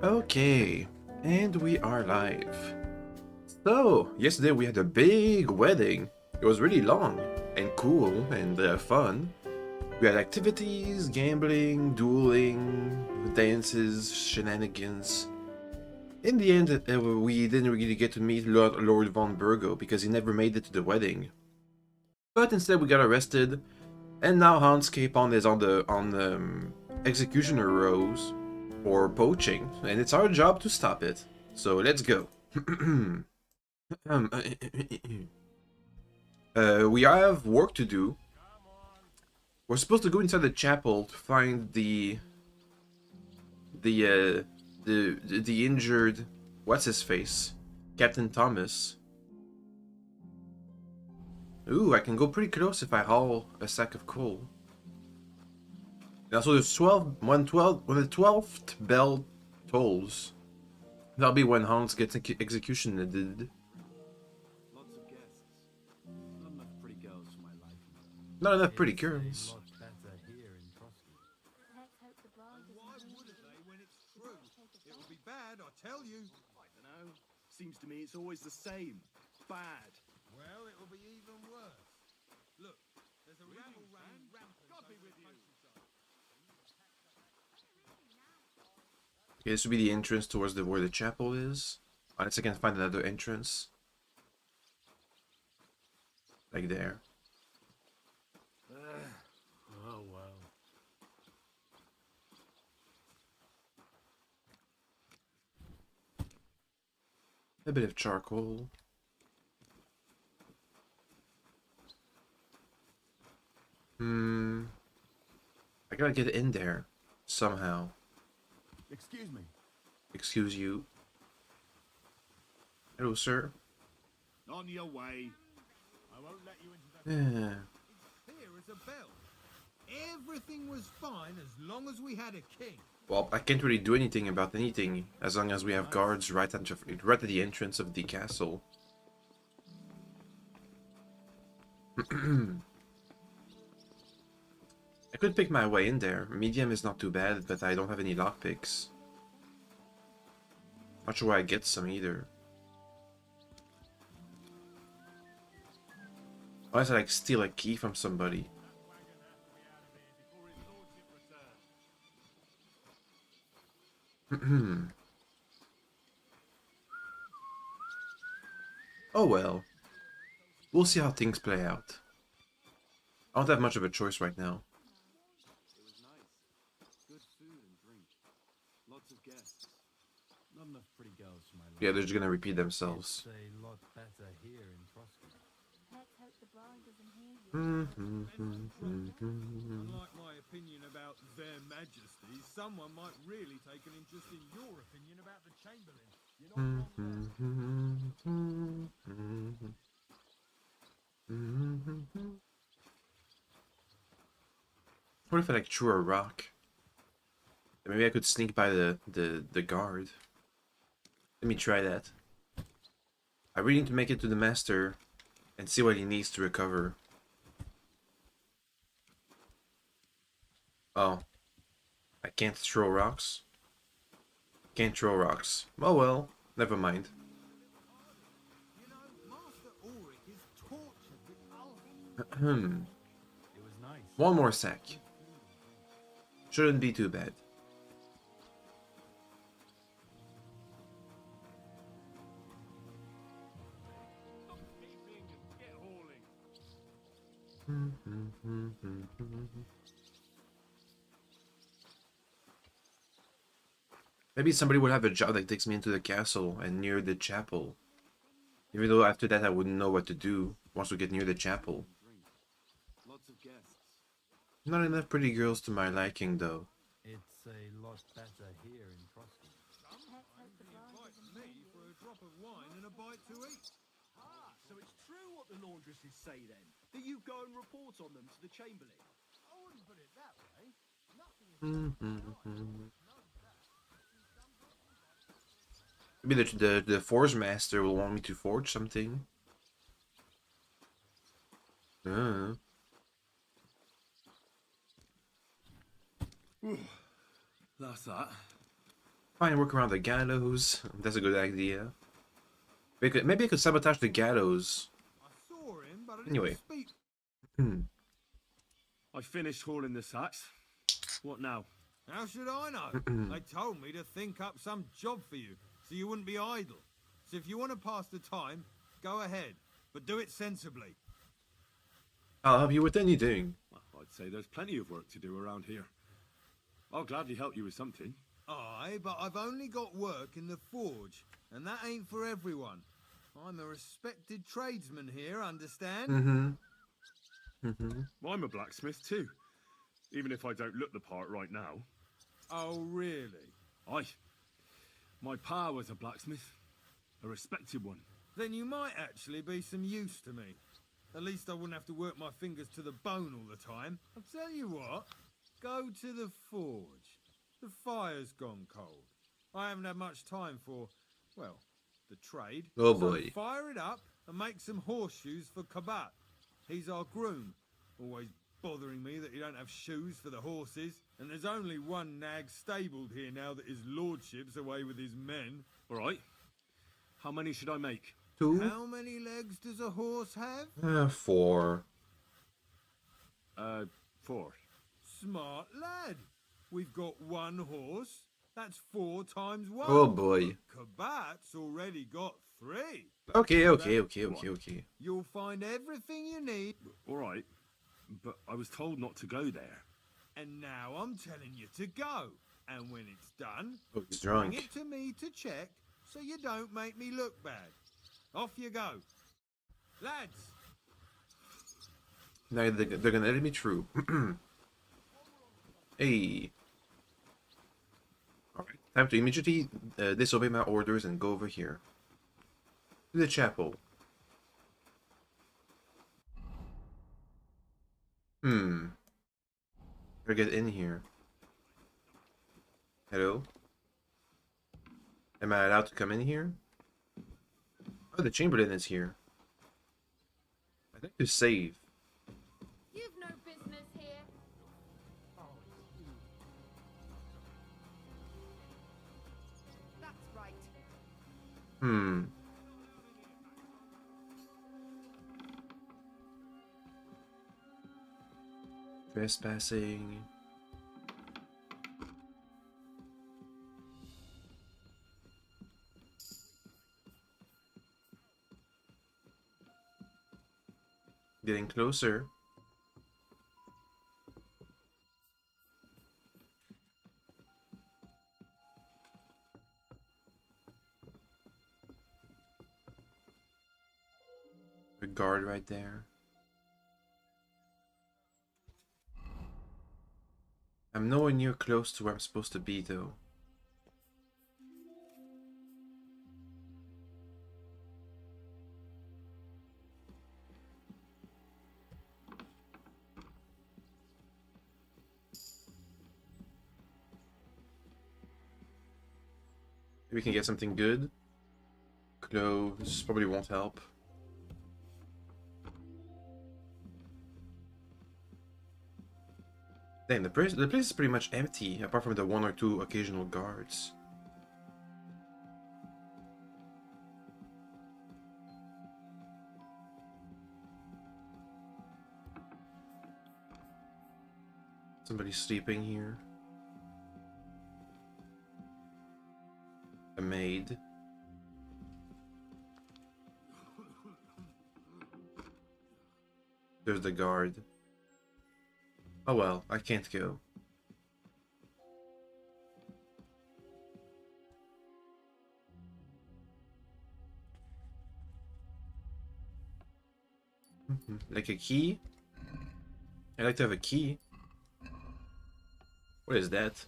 Okay, and we are live. So, yesterday we had a big wedding. It was really long and cool and fun. We had activities, gambling, dueling, dances, shenanigans. In the end, we didn't really get to meet Lord von Burgo because he never made it to the wedding. But instead we got arrested, and now Hans Capon is on the executioner rows for poaching, and it's our job to stop it. So let's go. Um, we have work to do. We're supposed to go inside the chapel to find the uh, the injured what's his face, Captain Thomas. Ooh, I can go pretty close if I haul a sack of coal. And also, there's 12, when the 12th bell tolls, that'll be when Hans gets executed. Lots of guests. Not enough pretty girls for my liking. Not enough pretty girls. Lot better here in Trosky. Why wouldn't they when it's true? It will be bad, I tell you. I don't know. Seems to me it's always the same. Bad. Well, it will be even worse. Look, there's a rabble running rampant. God be with you. Okay, this would be the entrance towards where the chapel is. Unless I can find another entrance. Like there. Oh well. A bit of charcoal. I gotta get in there. Somehow. Excuse me. Excuse you. Hello, sir. On your way. I won't let you into the... Yeah. Clear as a bell. Everything was fine as long as we had a king. Well, I can't really do anything about anything as long as we have guards right at the entrance of the castle. I could pick my way in there. Medium is not too bad, but I don't have any lockpicks. Not sure where I get some either. Unless I like steal a key from somebody. Oh well. We'll see how things play out. I don't have much of a choice right now. It was nice. Good food and drink. Lots of guests. Not enough pretty girls for my liking. Yeah, they're just gonna repeat themselves. It's a lot better here in Trosky. Let's hope the bride doesn't hear you. Unlike my opinion about their majesties, someone might really take an interest in your opinion about the Chamberlain. You're not wrong there. What if I like threw a rock? Maybe I could sneak by the guard. Let me try that. I really need to make it to the master and see what he needs to recover. Oh. I can't throw rocks? Can't throw rocks. Oh well, never mind. You know, Master Ulrich is tortured with ulcers. It was nice. One more sack. Shouldn't be too bad. Stop peeping and get hauling. Maybe somebody would have a job that takes me into the castle and near the chapel. Even though after that I wouldn't know what to do once we get near the chapel. Lots of guests. Not enough pretty girls to my liking though. It's a lot better here in Trosky. Invite me for a drop of wine and a bite to eat. Ah, so it's true what the laundresses say then? That you go and report on them to the Chamberlain? I wouldn't put it that way. Maybe the forge master will want me to forge something. That's that. Fine, work around the gallows. That's a good idea. Maybe I could sabotage the gallows. I saw him, but I didn't Anyway. speak. Hmm. I finished hauling the sacks. What now? How should I know? They told me to think up some job for you, so you wouldn't be idle. So if you want to pass the time, go ahead, but do it sensibly. I'll help you with anything. I'd say there's plenty of work to do around here. I'll gladly help you with something. Aye, but I've only got work in the forge, and that ain't for everyone. I'm a respected tradesman here, understand? Mm-hmm. Mm-hmm. Well, I'm a blacksmith too, even if I don't look the part right now. Oh, really? Aye. My pa was a blacksmith, a respected one. Then you might actually be some use to me. At least I wouldn't have to work my fingers to the bone all the time. I'll tell you what, go to the forge. The fire's gone cold. I haven't had much time for, well, the trade. Oh So boy. fire it up and make some horseshoes for Kabat. He's our groom. Always bothering me that you don't have shoes for the horses. And there's only one nag stabled here now that his lordship's away with his men. All right. How many should I make? 2? How many legs does a horse have? 4. 4. Smart lad. We've got one horse. That's 4 times 1. Oh boy. Kabat's already got 3. Okay. You'll find everything you need. All right. But I was told not to go there. And now I'm telling you to go. And when it's done, Oh, he's bring drunk. it to me to check so you don't make me look bad. Off you go. Lads, Now they're gonna let me through. Hey. Alright. Time to immediately disobey my orders and go over here. To the chapel. Gotta get in here. Hello? Am I allowed to come in here? Oh, the Chamberlain is here. I'd like to save. You've no business here. That's right. Trespassing. Getting closer. A guard right there. I'm nowhere near close to where I'm supposed to be, though. Maybe we can get something good. Clothes probably won't help. Damn, the place is pretty much empty, apart from the 1 or 2 occasional guards. Somebody's sleeping here. A maid. There's the guard. Oh well, I can't go. Like a key? I'd like to have a key. What is that?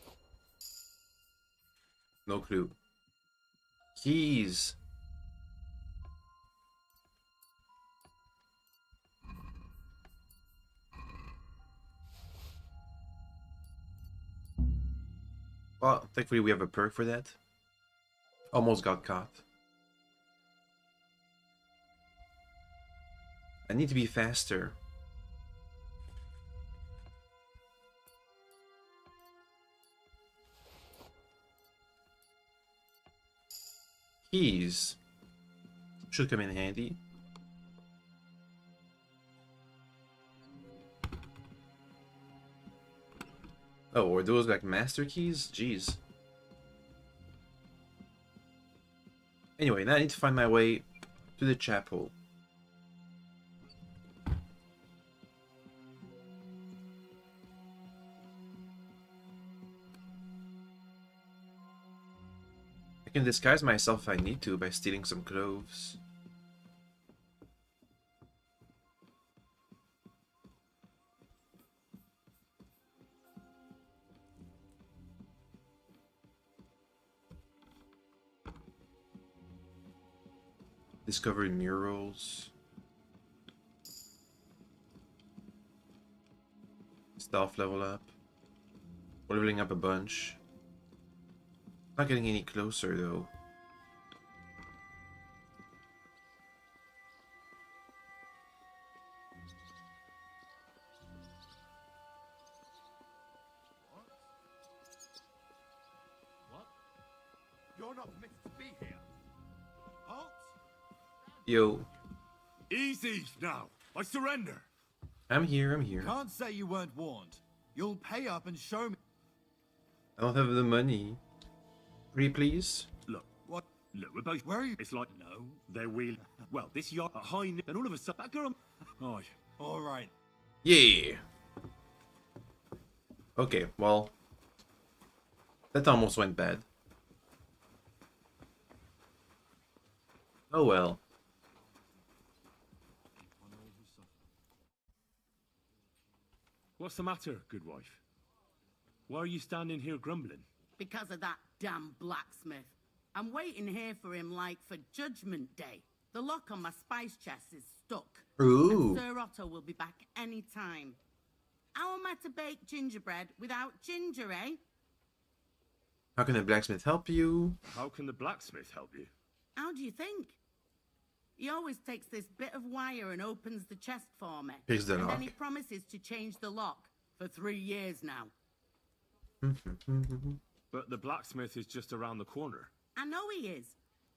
No clue. Keys. Well, thankfully we have a perk for that. Almost got caught. I need to be faster. Keys. Should come in handy. Oh, are those like master keys? Jeez. Anyway, now I need to find my way to the chapel. I can disguise myself if I need to by stealing some clothes. Discovery murals. Stealth level up. We're leveling up a bunch. Not getting any closer though. What? You're not permitted to be here. Halt! Yo, Easy now. I surrender. I'm here, I'm here. Can't say you weren't warned. You'll pay up and show me. I don't have the money. Pretty please? Look, what? Look, we're both. Where are you? It's like, no, they're wheeling. Well, this yacht at high, and all of a sudden, that girl. Oh, all right. Yeah. Okay, well, that almost went bad. Oh well. What's the matter, good wife? Why are you standing here grumbling? Because of that damn blacksmith. I'm waiting here for him like for Judgment Day. The lock on my spice chest is stuck. Ooh. And Sir Otto will be back any time. How am I to bake gingerbread without ginger, eh? How can the blacksmith help you? How can the blacksmith help you? How do you think? He always takes this bit of wire and opens the chest for me. Picks the and lock. then he promises to change the lock for 3 years now. But the blacksmith is just around the corner. I know he is.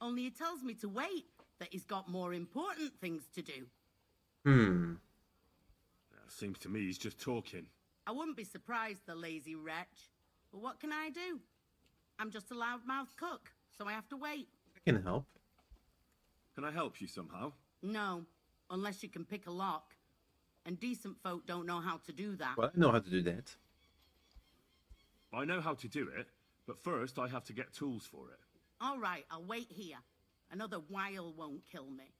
Only he tells me to wait, that he's got more important things to do. Seems to me he's just talking. I wouldn't be surprised, the lazy wretch. But what can I do? I'm just a loudmouth cook, so I have to wait. I can help. Can I help you somehow? No, unless you can pick a lock. And decent folk don't know how to do that. Well, I know how to do that. I know how to do it, but first I have to get tools for it. All right, I'll wait here. Another while won't kill me.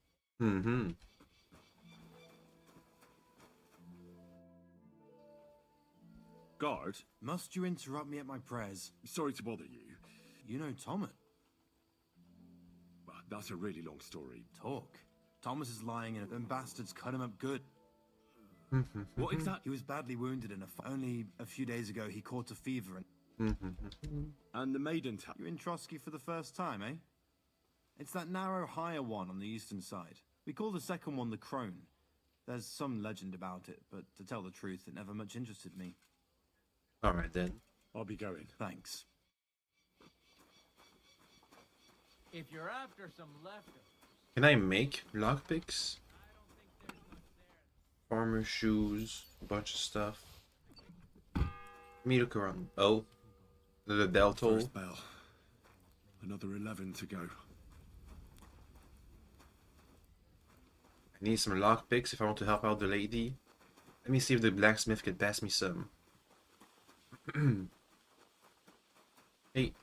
Guard, Must you interrupt me at my prayers? sorry to bother you. You know Thomas. Well, that's a really long story. Talk. Thomas is lying and them bastards cut him up good. What exactly? He was badly wounded in a fight. Only a few days ago he caught a fever and... And the maiden You're in Trotsky for the first time, eh? It's that narrow, higher one on the eastern side. We call the second one the Crone. There's some legend about it, but to tell the truth, it never much interested me. Alright then. I'll be going. Thanks. If you're after some leftovers, Can I make lockpicks? Farmer shoes, a bunch of stuff. Let me look around. Oh, the bell toll. First bell. Another 11 to go. I need some lockpicks if I want to help out the lady. Let me see if the blacksmith can pass me some. Hey,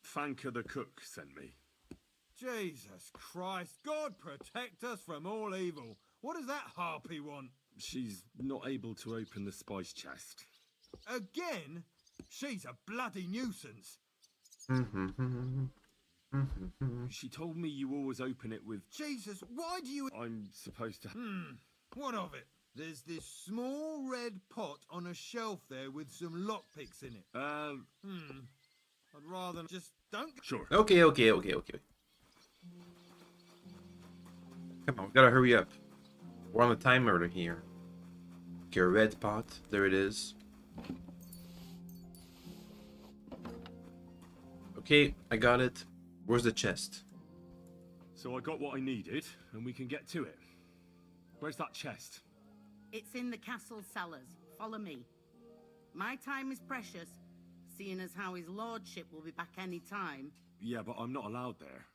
Fanka the cook sent me. Jesus Christ, God protect us from all evil. What does that harpy want? She's not able to open the spice chest. Again? She's a bloody nuisance. She told me you always open it with... Jesus, why do you... I'm supposed to... What of it? There's this small red pot on a shelf there with some lockpicks in it. I'd rather just don't... Sure. okay. Come on, we gotta hurry up. We're on a timer here. Okay, red pot. There it is. Okay, I got it. Where's the chest? So I got what I needed, and we can get to it. Where's that chest? It's in the castle cellars. Follow me. My time is precious, seeing as how his lordship will be back any time. Yeah, but I'm not allowed there.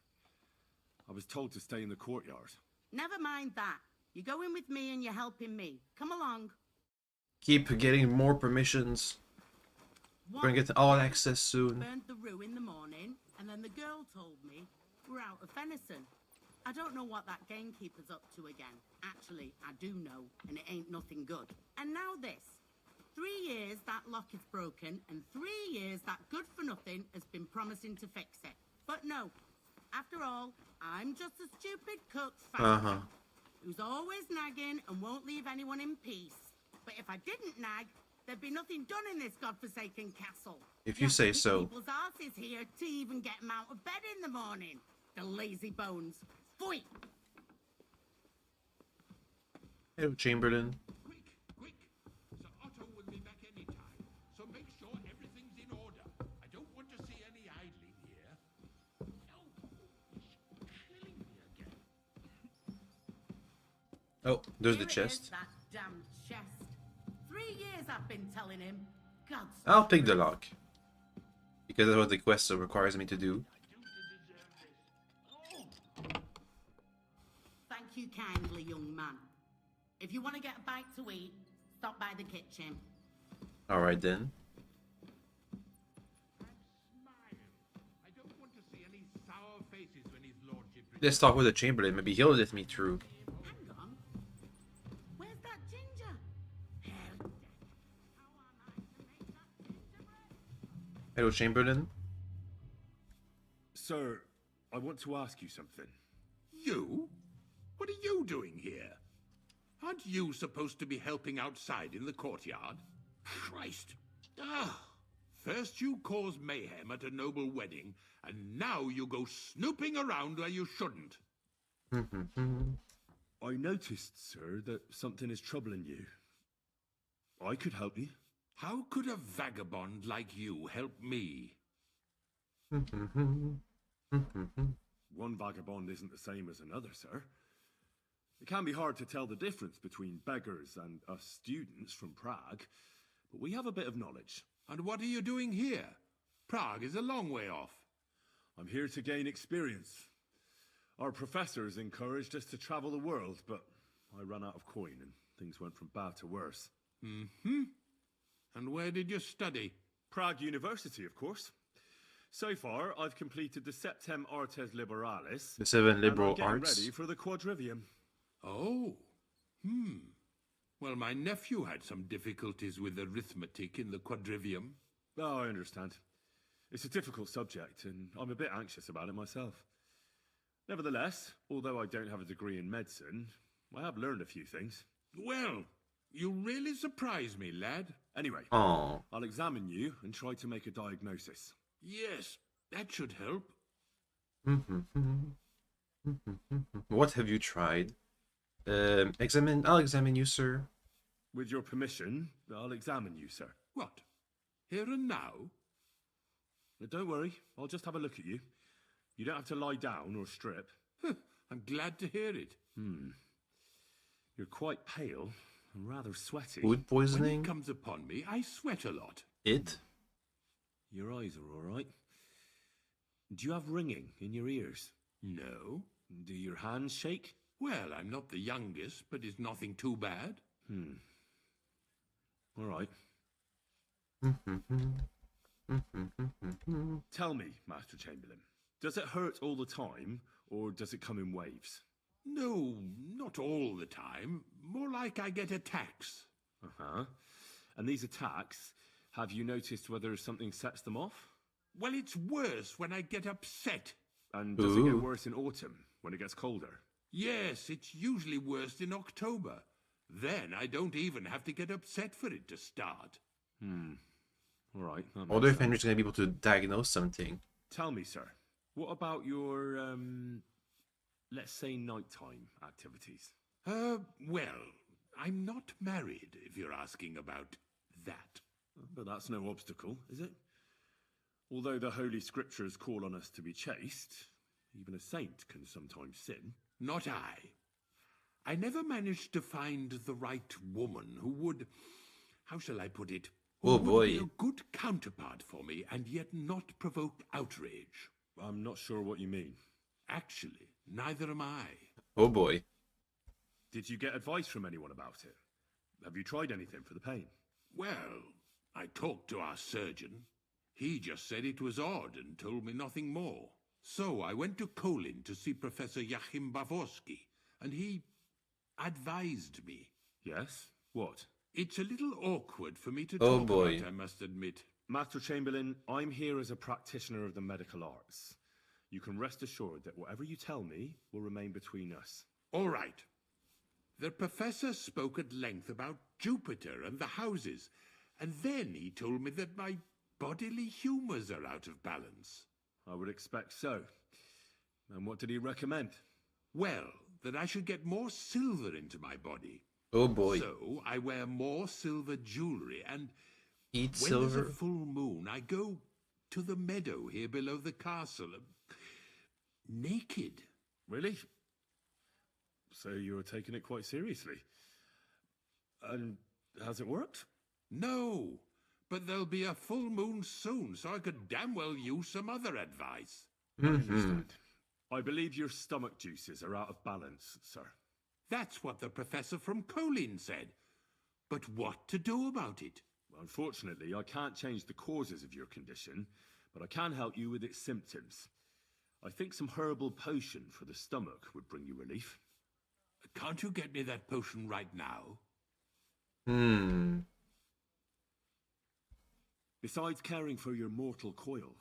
I was told to stay in the courtyard. Never mind that. You're going with me and you're helping me. Come along. Keep getting more permissions. We're gonna get all access soon. Burned the rue in the morning, and then the girl told me we're out of venison. I don't know what that gamekeeper's up to again. Actually, I do know, and it ain't nothing good. And now this. 3 years that lock is broken, and 3 years that good-for-nothing has been promising to fix it. But no. After all, I'm just a stupid cook who's always nagging and won't leave anyone in peace. But if I didn't nag, there'd be nothing done in this godforsaken castle. If you say so. People's asses here to even get them out of bed in the morning. The lazy bones. Phoy! Hello, Chamberlain. Quick, quick! Sir Otto will be back any time, so make sure everything's in order. I don't want to see any idling here. No, he's killing me again. Oh, there's the Here it is, chest. that damn chest. 3 years I've been telling him. God's I'll pick the lock. Because that's what the quest requires me to do. Thank you kindly, young man. If you want to get a bite to eat, stop by the kitchen. Alright then. Smile. I don't want to see any sour faces when his lordship Let's talk with the Chamberlain. Maybe he'll let me through. Hang on. Where's that ginger? Hell, how am I to make that gingerbread? Hello, Chamberlain. Sir, I want to ask you something. You? What are you doing here? Aren't you supposed to be helping outside in the courtyard? Christ! Ah! First you cause mayhem at a noble wedding, and now you go snooping around where you shouldn't. I noticed, sir, that something is troubling you. I could help you. How could a vagabond like you help me? One vagabond isn't the same as another, sir. It can be hard to tell the difference between beggars and us students from Prague, but we have a bit of knowledge. And what are you doing here? Prague is a long way off. I'm here to gain experience. Our professors encouraged us to travel the world, but I ran out of coin and things went from bad to worse. And where did you study? Prague University, of course. So far, I've completed the Septem Artes Liberalis. The 7 and liberal I'm getting arts. ready for the Quadrivium. Oh. Well, my nephew had some difficulties with arithmetic in the quadrivium. Oh, I understand. It's a difficult subject, and I'm a bit anxious about it myself. Nevertheless, although I don't have a degree in medicine, I have learned a few things. Well, you really surprise me, lad. Anyway, Oh, I'll examine you and try to make a diagnosis. Yes, that should help. what have you tried? I'll examine you, sir. With your permission, I'll examine you, sir. What? Here and now? But don't worry, I'll just have a look at you. You don't have to lie down or strip. I'm glad to hear it. You're quite pale and rather sweaty. Food When it poisoning? comes upon me, I sweat a lot. It? Your eyes are all right. Do you have ringing in your ears? No. Do your hands shake? Well, I'm not the youngest, but it's nothing too bad. All right. Tell me, Master Chamberlain, does it hurt all the time, or does it come in waves? No, not all the time. More like I get attacks. Uh-huh. And these attacks, have you noticed whether something sets them off? Well, it's worse when I get upset. And does it get Ooh. worse in autumn, when it gets colder? Yes, it's usually worst in October. Then I don't even have to get upset for it to start. All right. that I makes wonder if sense. Henry's gonna be able to diagnose something. Tell me, sir, what about your, let's say, nighttime activities? Well, I'm not married, if you're asking about that. But that's no obstacle, is it? Although the Holy Scriptures call on us to be chaste, even a saint can sometimes sin. Not I. I never managed to find the right woman who would, how shall I put it, who Oh, would be boy. a good counterpart for me and yet not provoke outrage. I'm not sure what you mean. Actually, neither am I. Oh boy. Did you get advice from anyone about it? Have you tried anything for the pain? Well, I talked to our surgeon. He just said it was odd and told me nothing more. So I went to Colin to see Professor Joachim Bavorsky, and he advised me. Yes? What? It's a little awkward for me to Oh, talk boy. about, I must admit. Master Chamberlain, I'm here as a practitioner of the medical arts. You can rest assured that whatever you tell me will remain between us. All right. The professor spoke at length about Jupiter and the houses, and then he told me that my bodily humours are out of balance. I would expect so. And what did he recommend? Well, that I should get more silver into my body. Oh boy. So I wear more silver jewelry, and Eat when silver. there's a full moon, I go to the meadow here below the castle, naked. Really? So you're taking it quite seriously. And has it worked? No, but there'll be a full moon soon, so I could damn well use some other advice. I understand. I believe your stomach juices are out of balance, sir. That's what the professor from Colin said. But what to do about it? Unfortunately, I can't change the causes of your condition, but I can help you with its symptoms. I think some herbal potion for the stomach would bring you relief. Can't you get me that potion right now? Besides caring for your mortal coil,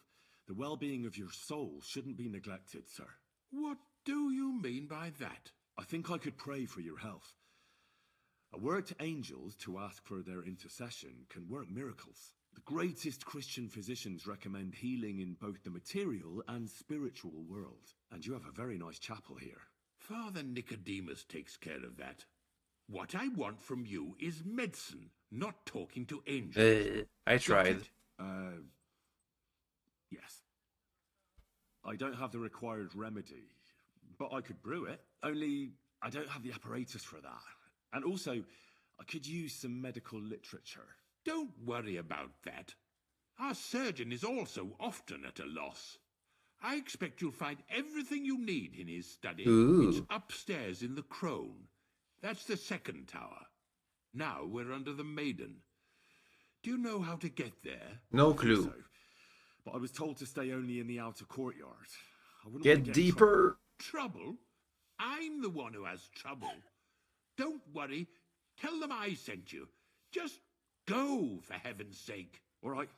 the well-being of your soul shouldn't be neglected, sir. What do you mean by that? I think I could pray for your health. A word to angels to ask for their intercession can work miracles. The greatest Christian physicians recommend healing in both the material and spiritual world, and you have a very nice chapel here. Father Nicodemus takes care of that. What I want from you is medicine, not talking to angels. I tried. Yes. I don't have the required remedy, but I could brew it. Only I don't have the apparatus for that. And also, I could use some medical literature. Don't worry about that. Our surgeon is also often at a loss. I expect you'll find everything you need in his study. Ooh. It's upstairs in the Crone. That's the second tower. Now we're under the Maiden. Do you know how to get there? No clue. So, but I was told to stay only in the outer courtyard. I wouldn't Get want to get in deeper. Trouble? I'm the one who has trouble. Don't worry. Tell them I sent you. Just go, for heaven's sake. All right,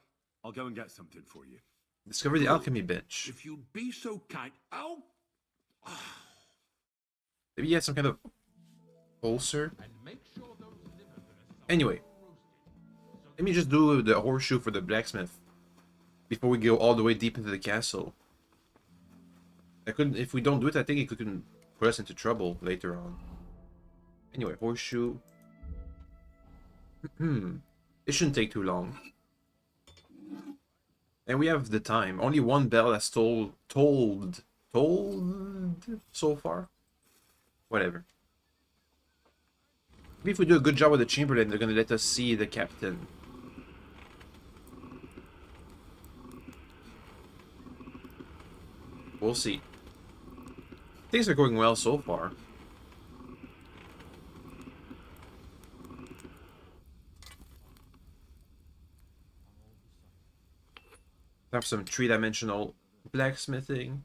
I'll go and get something for you. Discover the alchemy bench. If you'd be so kind. Oh! Maybe he has some kind of ulcer. Anyway, let me just do the horseshoe for the blacksmith before we go all the way deep into the castle. If we don't do it, I think it could put us into trouble later on. Anyway, horseshoe. It shouldn't take too long. And we have the time. Only one bell has tolled so far. Whatever. Maybe if we do a good job with the Chamberlain, they're gonna let us see the captain. We'll see. Things are going well so far. Have some three-dimensional blacksmithing.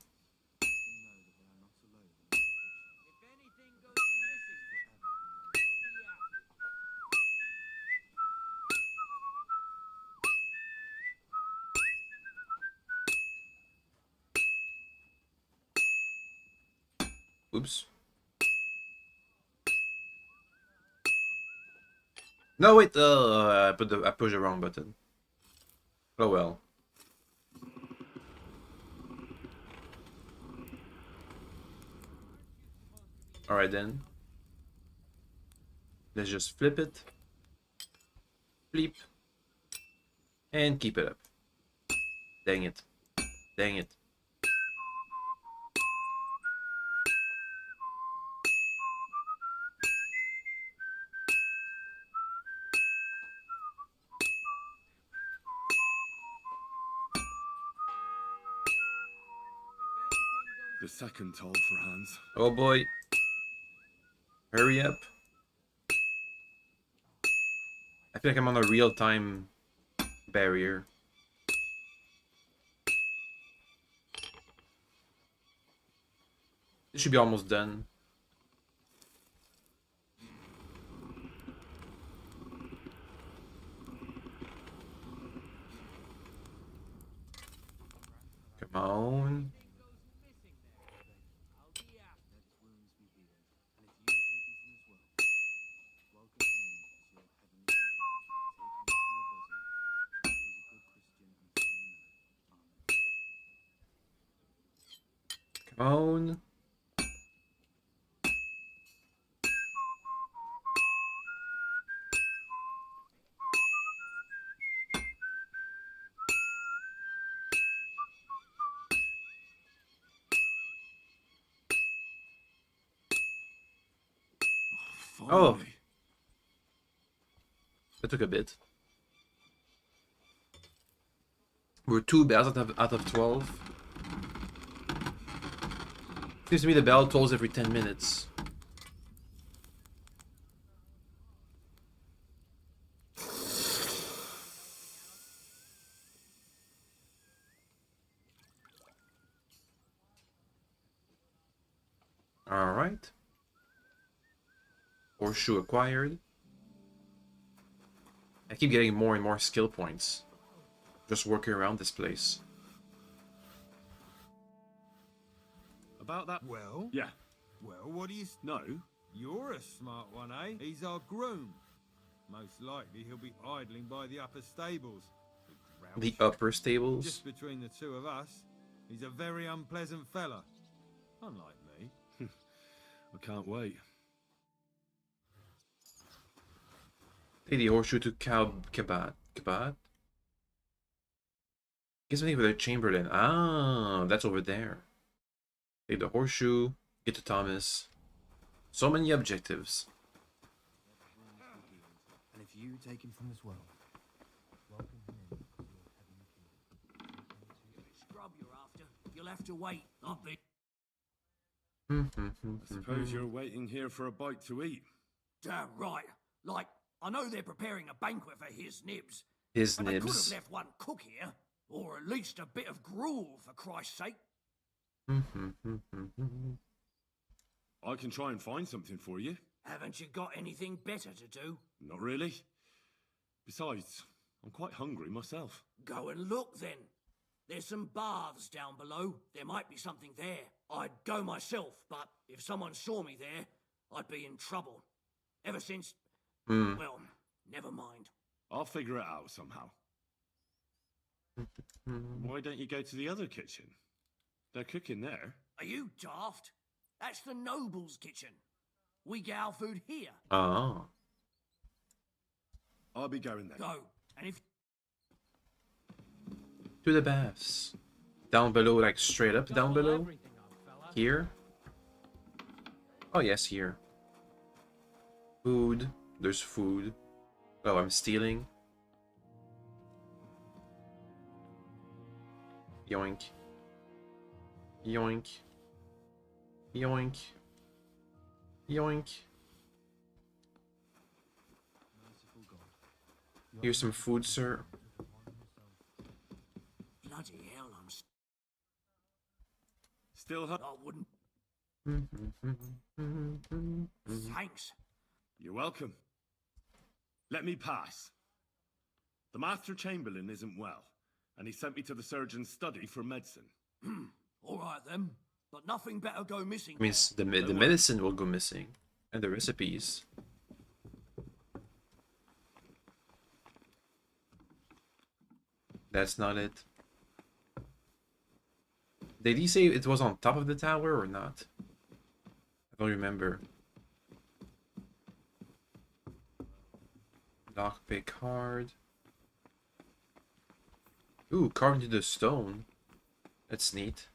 Oops. No, wait, I pushed the wrong button. Oh well. Alright then. Let's just flip it. Flip. And keep it up. Dang it. Dang it. The second toll for Hans. Oh boy. Hurry up. I feel like I'm on a real-time barrier. This should be almost done. Come on. Come on. Oh. Finally. That took a bit. We're 2 bells out of 12. Seems to me the bell tolls every 10 minutes. Alright. Horseshoe acquired. I keep getting more and more skill points. Just working around this place. About that. Well? Yeah. Well, what do you... No. You're a smart one, eh? He's our groom. Most likely he'll be idling by the upper stables. The upper stables? Just between the two of us, he's a very unpleasant fella. Unlike me. I can't wait. Take the horseshoe to Kabat. Kabat? Get something for the Chamberlain. Ah, that's over there. Take the horseshoe. Get to Thomas. So many objectives. And if you take him from this world, welcome him in to your heavenly kingdom. Scrub you're after. You'll have to wait. Not be. I suppose you're waiting here for a bite to eat. Damn right. Like, I know they're preparing a banquet for his nibs. His but they could have nibs. left one cook here. Or at least a bit of gruel, for Christ's sake. I can try and find something for you. Haven't you got anything better to do? Not really. Besides, I'm quite hungry myself. Go and look then. There's some baths down below. There might be something there. I'd go myself, but if someone saw me there, I'd be in trouble. Ever since... Well, never mind. I'll figure it out somehow. Why don't you go to the other kitchen? They're cooking there. Are you daft? That's the noble's kitchen. We get our food here. Ah. I'll be going then. Go. And if... To the baths. Down below, like straight up down below. Here. Oh yes, here. Food. There's food. Oh, I'm stealing. Yoink. Yoink. Yoink. Yoink. Here's some food, sir. Bloody hell, I'm... Still I wouldn't... Thanks. You're welcome. Let me pass. The Master Chamberlain isn't well, and he sent me to the surgeon's study for medicine. All right then. But nothing better go missing. Means the medicine will go missing. And the recipes. That's not it. Did he say it was on top of the tower or not? I don't remember. Lockpick card. Ooh, carved into the stone. That's neat.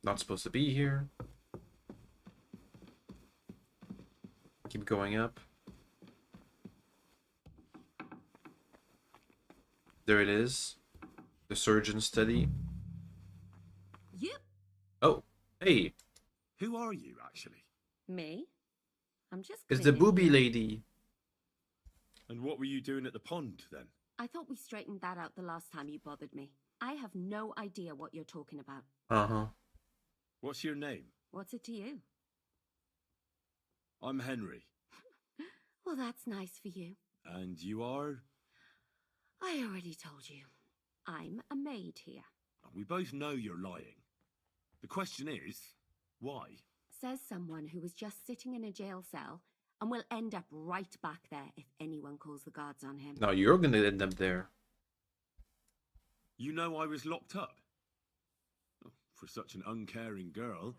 Not supposed to be here. Keep going up. There it is. The surgeon's study. Yep. Oh, hey, Who are you, actually? Me? I'm just it's the cleaning booby here. lady. And what were you doing at the pond, then? I thought we straightened that out the last time you bothered me. I have no idea what you're talking about. Uh-huh. What's your name? What's it to you? I'm Henry. Well, that's nice for you. And you are? I already told you. I'm a maid here. We both know you're lying. The question is, why? Says someone who was just sitting in a jail cell and will end up right back there if anyone calls the guards on him. Now you're gonna end up there. You know I was locked up? Oh, for such an uncaring girl,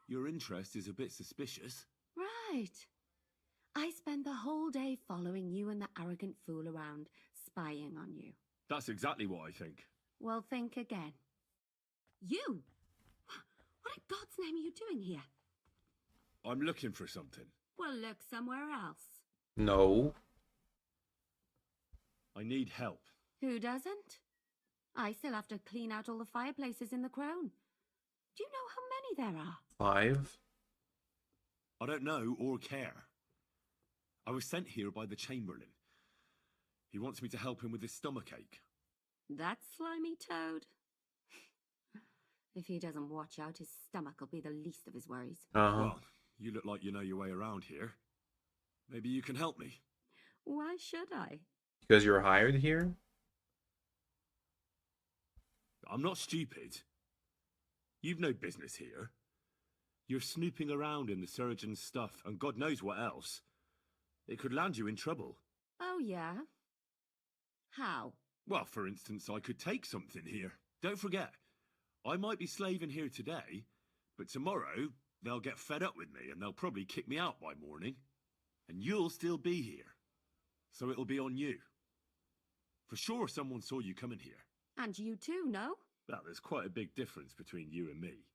your interest is a bit suspicious. Right. I spend the whole day following you and the arrogant fool around, spying on you. That's exactly what I think. Well, think again. You? What in God's name are you doing here? I'm looking for something. Well, look somewhere else. No. I need help. Who doesn't? I still have to clean out all the fireplaces in the Crown. Do you know how many there are? 5. I don't know or care. I was sent here by the Chamberlain. He wants me to help him with his stomachache. That slimy toad. If he doesn't watch out, his stomach will be the least of his worries. Uh-huh. Well, you look like you know your way around here. Maybe you can help me. Why should I? Because you're hired here? I'm not stupid. You've no business here. You're snooping around in the surgeon's stuff and God knows what else. It could land you in trouble. Oh, yeah? How? Well, for instance, I could take something here. Don't forget, I might be slaving here today, but tomorrow they'll get fed up with me and they'll probably kick me out by morning. And you'll still be here. So it'll be on you. For sure someone saw you coming here. And you too, no? Well, there's quite a big difference between you and me.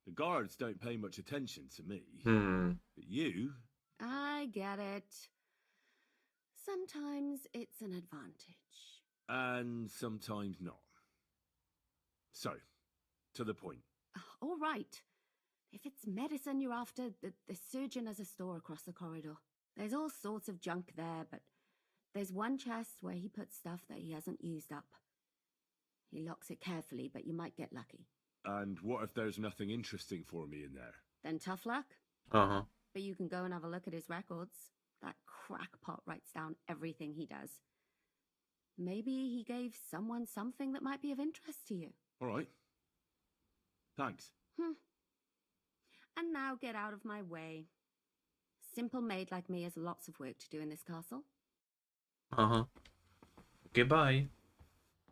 The guards don't pay much attention to me. But you... I get it. Sometimes it's an advantage. And sometimes not. So, to the point. All right. If it's medicine you're after, the surgeon has a store across the corridor. There's all sorts of junk there, but there's one chest where he puts stuff that he hasn't used up. He locks it carefully, but you might get lucky. And what if there's nothing interesting for me in there? Then tough luck. Uh-huh. But you can go and have a look at his records. That crackpot writes down everything he does. Maybe he gave someone something that might be of interest to you. All right. Thanks. And now get out of my way. Simple maid like me has lots of work to do in this castle. Uh-huh. Okay, bye.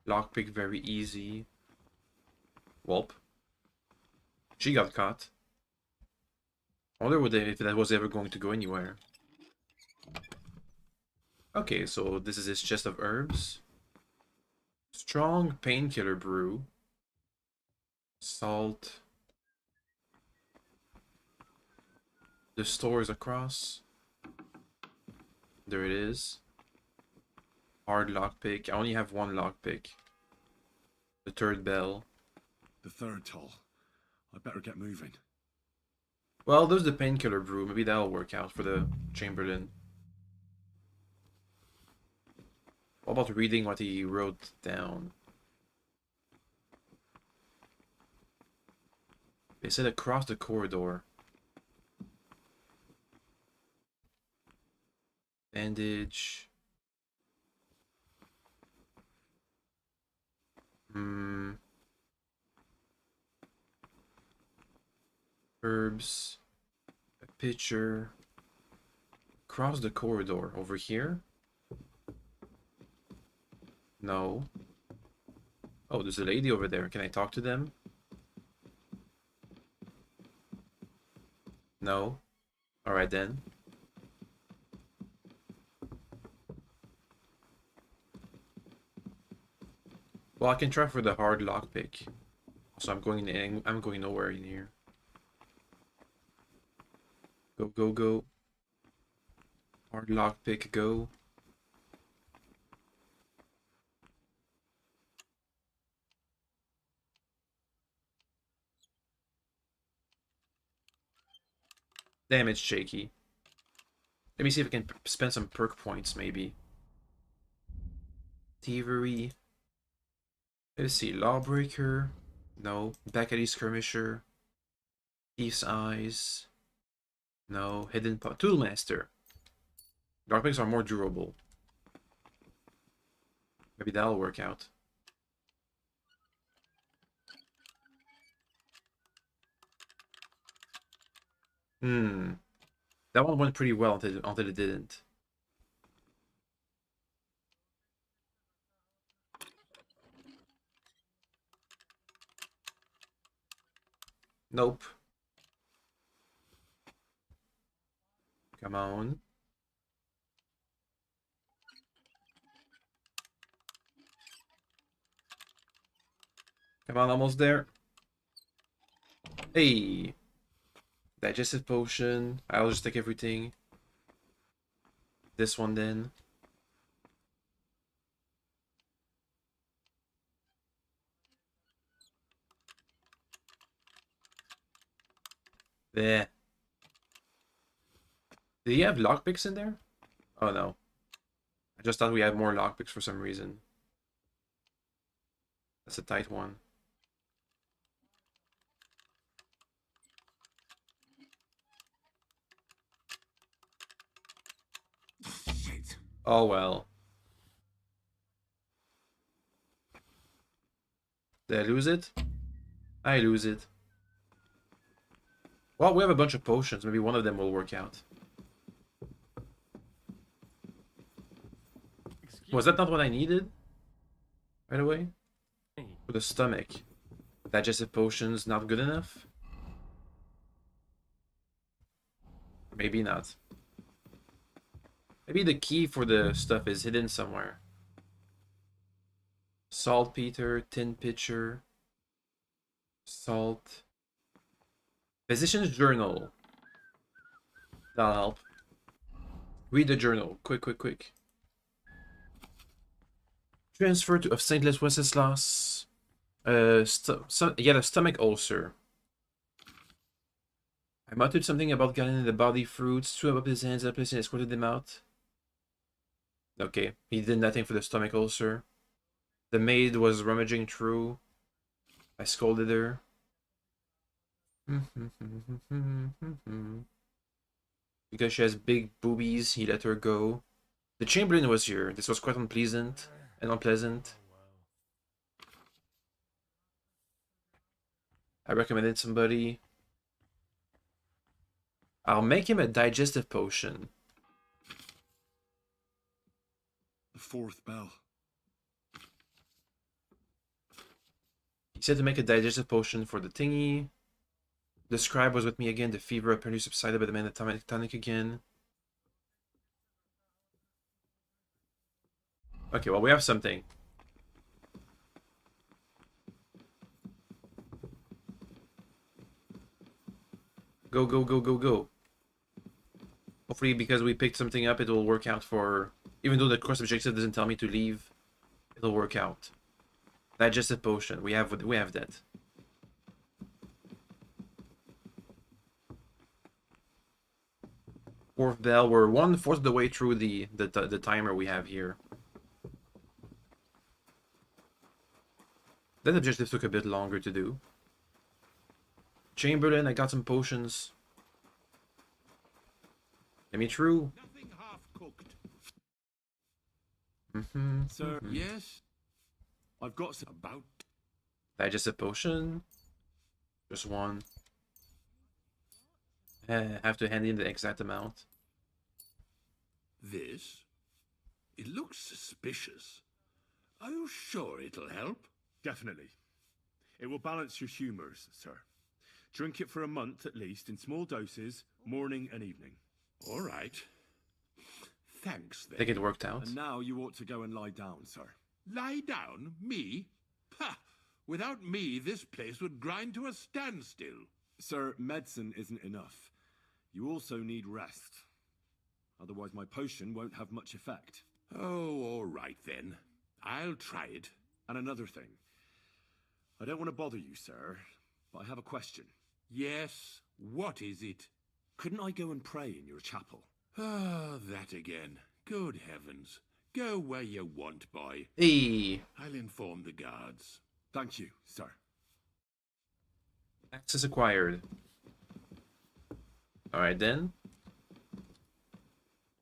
Lockpick very easy. Whelp. She got caught. I wonder if that was ever going to go anywhere. Okay, so this is his chest of herbs. Strong painkiller brew. Salt. The store is across. There it is. Hard lockpick. I only have one lockpick. The third bell. The third toll. I better get moving. Well, there's the painkiller brew. Maybe that'll work out for the Chamberlain. What about reading what he wrote down? They said across the corridor. Bandage. Herbs. A pitcher. Across the corridor. Over here? No. Oh, there's a lady over there. Can I talk to them? No. Alright then. Well, I can try for the hard lockpick. So I'm going nowhere in here. Go, go, go. Hard lockpick, go. Damn, it's shaky. Let me see if I can spend some perk points, maybe. Thievery. Let's see, Lawbreaker. No. Backalley Skirmisher. Thief's Eyes. No. Hidden Toolmaster. Lockpicks are more durable. Maybe that'll work out. That one went pretty well until it didn't. Nope. Come on. Come on, almost there. Hey. Digestive potion. I'll just take everything. This one then. There. Did he have lockpicks in there? Oh no. I just thought we had more lockpicks for some reason. That's a tight one. Shit. Oh well. Did I lose it? I lose it. Well, we have a bunch of potions. Maybe one of them will work out. Was that not what I needed? Right away? For the stomach. Digestive potions not good enough? Maybe not. Maybe the key for the stuff is hidden somewhere. Saltpeter, tin pitcher, salt. Physician's journal. That'll help. Read the journal. Quick, quick, quick. Transfer of Saint Wenceslas. He had a stomach ulcer. I muttered something about getting the body fruits, threw up his hands, and placed and escorted them out. Okay, he did nothing for the stomach ulcer. The maid was rummaging through. I scolded her. Because she has big boobies, he let her go. The Chamberlain was here. This was quite unpleasant and unpleasant. I recommended somebody. I'll make him a digestive potion. The fourth bell. He said to make a digestive potion for the thingy. The scribe was with me again. The fever apparently subsided, but the man had tonic again. Okay, well, we have something. Go, go, go, go, go. Hopefully, because we picked something up, it will work out for... Even though the quest objective doesn't tell me to leave, it'll work out. Digestive potion. We have that. Fourth bell. We're 1/4 of the way through the timer we have here. That objective took a bit longer to do. Chamberlain, I got some potions. Let me through. Nothing half cooked. Sir, yes? I've got some about... Digestive potion. Just one. Have to hand in the exact amount. This? It looks suspicious. Are you sure it'll help? Definitely. It will balance your humours, sir. Drink it for a month at least, in small doses, morning and evening. All right. Thanks, I then. think it worked out. And now you ought to go and lie down, sir. Lie down? Me? Pah! Without me, this place would grind to a standstill. Sir, medicine isn't enough. You also need rest. Otherwise my potion won't have much effect. Oh, all right then. I'll try it. And another thing. I don't want to bother you, sir, but I have a question. Yes, what is it? Couldn't I go and pray in your chapel? Ah, that again. Good heavens. Go where you want, boy. Hey, I'll inform the guards. Thank you, sir. access acquired. All right then.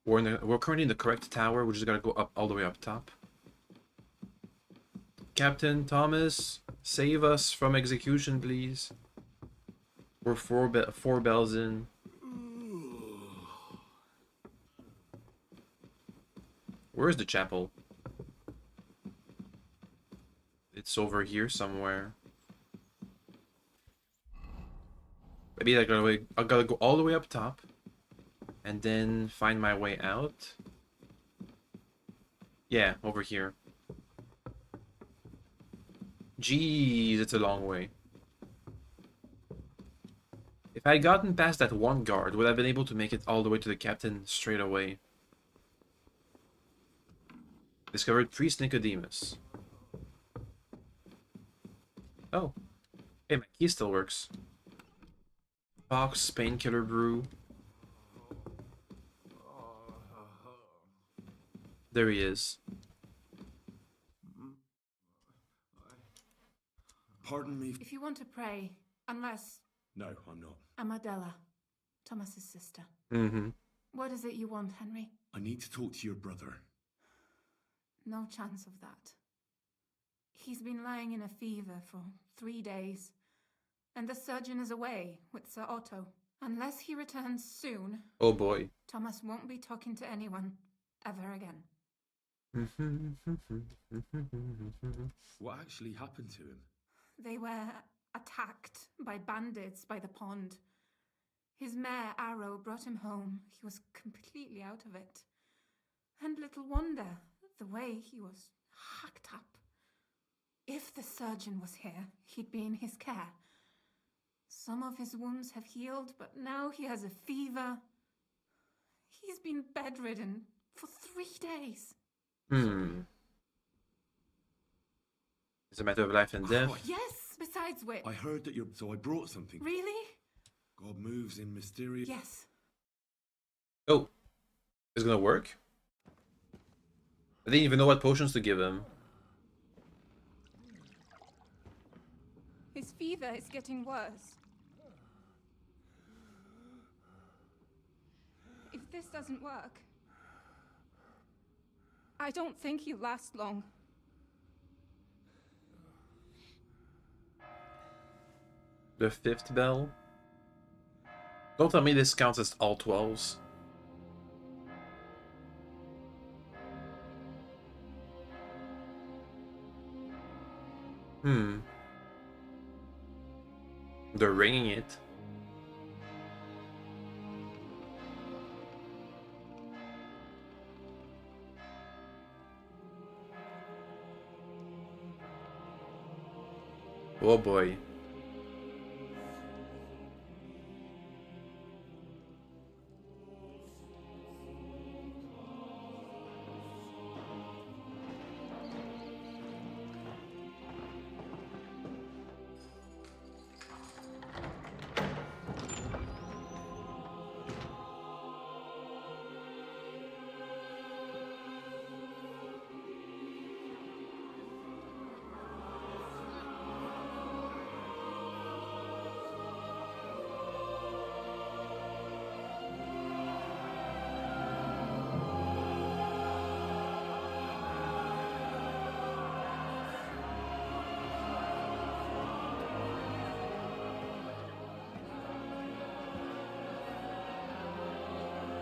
We're currently in the correct tower. We're just gonna go up all the way up top. Captain Thomas, save us from execution, please. We're four bells in. Where's the chapel? It's over here somewhere. Maybe I gotta go all the way up top and then find my way out. Yeah, over here. Jeez, it's a long way. If I had gotten past that one guard, would I have been able to make it all the way to the captain straight away? Discovered Priest Nicodemus. Oh. Hey, my key still works. Box, painkiller brew. There he is. Pardon me. If you want to pray, unless No, I'm not. I'm Adela, Thomas's sister. Mm-hmm. What is it you want, Henry? I need to talk to your brother. No chance of that. He's been lying in a fever for 3 days, and the surgeon is away with Sir Otto. Unless he returns soon, Oh boy. Thomas won't be talking to anyone ever again. What actually happened to him? They were attacked by bandits by the pond. His mare, Arrow, brought him home. He was completely out of it. And little wonder, the way he was hacked up. If the surgeon was here, he'd be in his care. Some of his wounds have healed, but now he has a fever. He's been bedridden for 3 days. It's a matter of life and death. Yes, besides which... I heard that so I brought something. Really? God moves in mysterious... Yes. Oh. It's gonna work? I didn't even know what potions to give him. His fever is getting worse. If this doesn't work, I don't think he'll last long. The 5th bell. Don't tell me this counts as all 12s. They're ringing it. Oh boy.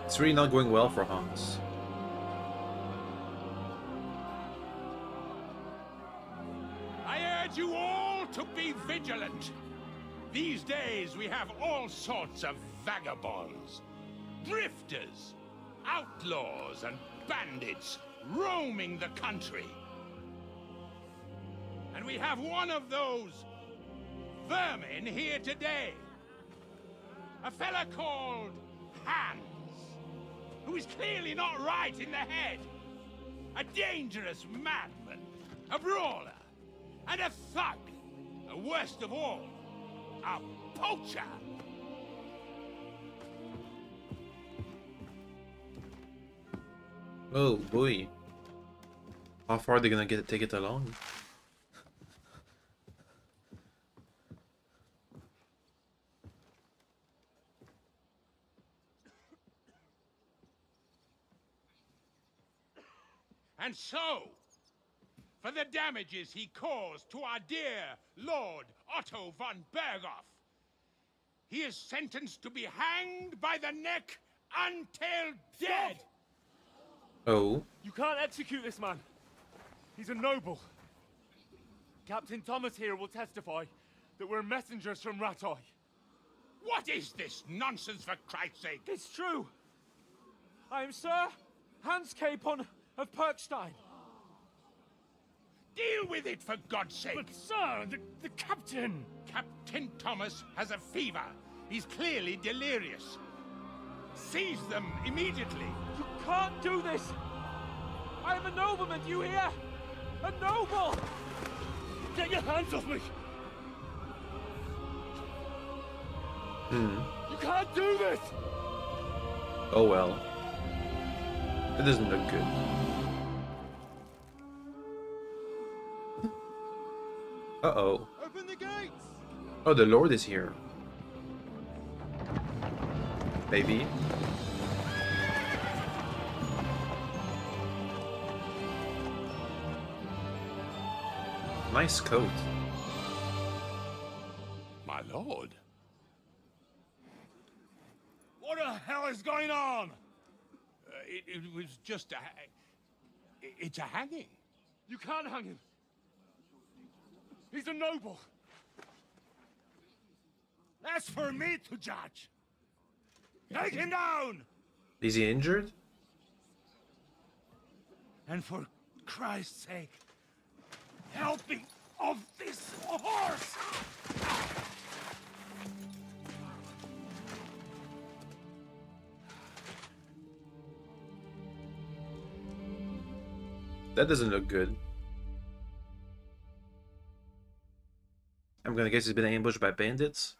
It's really not going well for Hans. I urge you all to be vigilant. These days we have all sorts of vagabonds, drifters, outlaws, and bandits roaming the country. And we have one of those vermin here today. A fella called Hans, who is clearly not right in the head. A dangerous madman, a brawler, and a thug. And worst of all, a poacher. Oh boy. How far are they gonna take it along? And so, for the damages he caused to our dear Lord Otto von Berghoff, he is sentenced to be hanged by the neck until dead. Oh. You can't execute this man. He's a noble. Captain Thomas here will testify that we're messengers from Ratoi. What is this nonsense, for Christ's sake? It's true. I am Sir Hans Capon of Perkstein. Deal with it, for God's sake. But sir, the captain... Captain Thomas has a fever. He's clearly delirious. Seize them immediately. You can't do this! I am a nobleman, do you hear? A noble! Get your hands off me! You can't do this! Oh well. It doesn't look good. Uh-oh. Open the gates! Oh, the Lord is here. Maybe. Nice coat. My lord. What the hell is going on? It was just a... It's a hanging. You can't hang him. He's a noble. That's for me to judge. Take him down! Is he injured? And for Christ's sake, help me off this horse! That doesn't look good. I'm gonna guess he's been ambushed by bandits.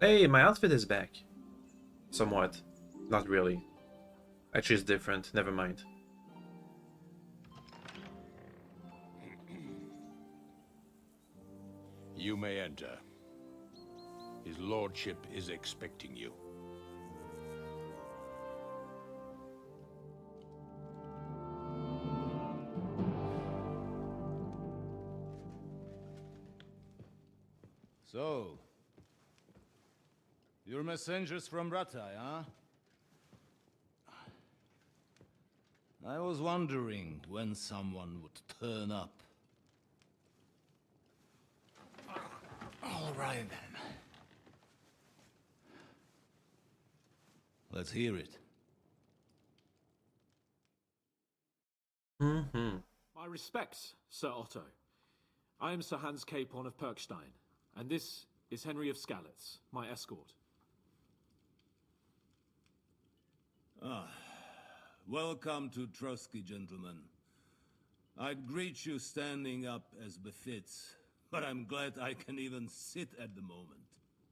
Hey, my outfit is back. Somewhat. Not really. Actually, it's different. Never mind. You may enter. His lordship is expecting you. So, you're messengers from Ratai, huh? I was wondering when someone would turn up. All right, then. Let's hear it. My respects, Sir Otto. I am Sir Hans Capon of Perkstein, and this is Henry of Skalitz, my escort. Welcome to Trotsky, gentlemen. I'd greet you standing up as befits, but I'm glad I can even sit at the moment.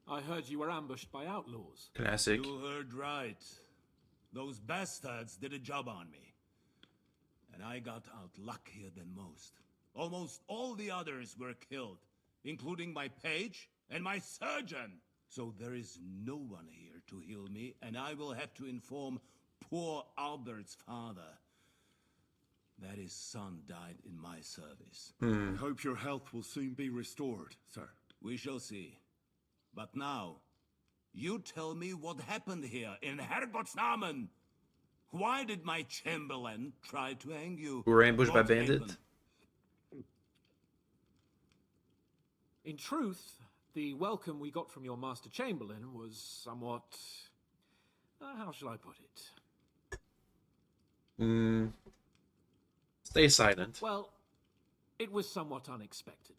I heard you were ambushed by outlaws. Classic. You heard right. Those bastards did a job on me. And I got out luckier than most. Almost all the others were killed, including my page and my surgeon. So there is no one here to heal me, and I will have to inform poor Albert's father that his son died in my service. I hope your health will soon be restored, sir. We shall see. But now, you tell me what happened here in Herrgottsnamen. Why did my chamberlain try to hang you? We were ambushed by Lord bandit. Capon? In truth, The welcome we got from your Master Chamberlain was somewhat... how shall I put it? Stay silent. Well, it was somewhat unexpected.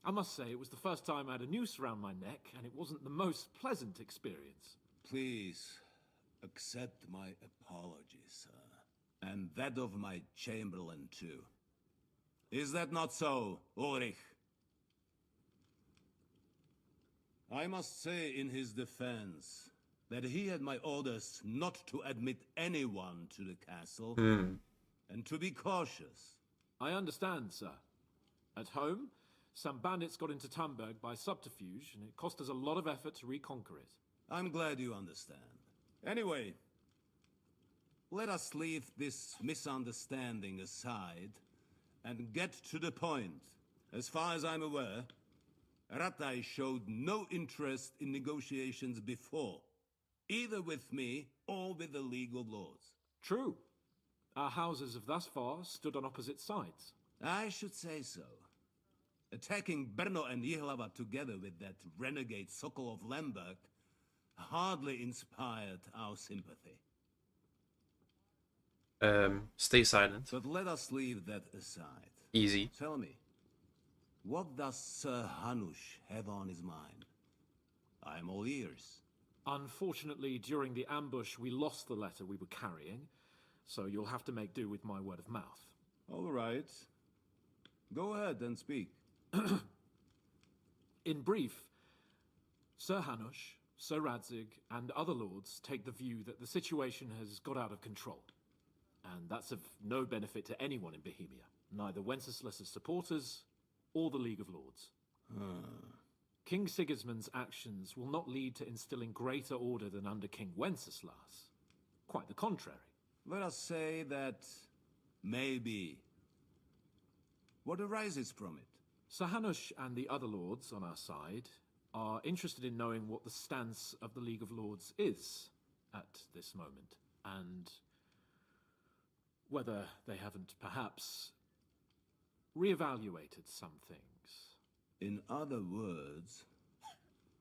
I must say, it was the first time I had a noose around my neck, and it wasn't the most pleasant experience. Please, accept my apologies, sir. And that of my Chamberlain, too. Is that not so, Ulrich? I must say in his defense that he had my orders not to admit anyone to the castle, and to be cautious. I understand, sir. At home, some bandits got into Tamberg by subterfuge, and it cost us a lot of effort to reconquer it. I'm glad you understand. Anyway, let us leave this misunderstanding aside and get to the point. As far as I'm aware, Ratai showed no interest in negotiations before, either with me or with the League of Lords. True. Our houses have thus far stood on opposite sides. I should say so. Attacking Brno and Jihlava together with that renegade Sokol of Lemberg hardly inspired our sympathy. Stay silent. But let us leave that aside. Easy. Tell me, what does Sir Hanush have on his mind? I'm all ears. Unfortunately, during the ambush, we lost the letter we were carrying, so you'll have to make do with my word of mouth. All right. Go ahead and speak. In brief, Sir Hanush, Sir Radzig, and other lords take the view that the situation has got out of control. And that's of no benefit to anyone in Bohemia, neither Wenceslas's supporters or the League of Lords. King Sigismund's actions will not lead to instilling greater order than under King Wenceslas. Quite the contrary. Let us say that maybe. What arises from it? Sir Hanush and the other lords on our side are interested in knowing what the stance of the League of Lords is at this moment, and whether they haven't perhaps reevaluated some things. In other words,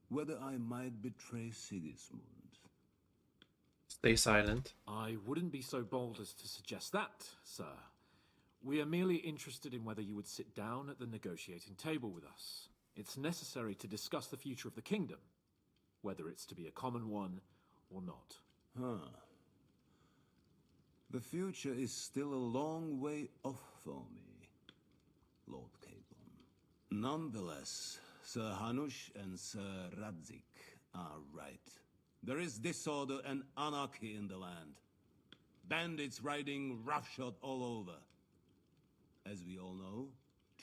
whether I might betray Sigismund. Stay silent. I wouldn't be so bold as to suggest that, sir. We are merely interested in whether you would sit down at the negotiating table with us. It's necessary to discuss the future of the kingdom, whether it's to be a common one or not. The future is still a long way off for me, Lord Capon. Nonetheless, Sir Hanush and Sir Radzig are right. There is disorder and anarchy in the land. Bandits riding roughshod all over. As we all know,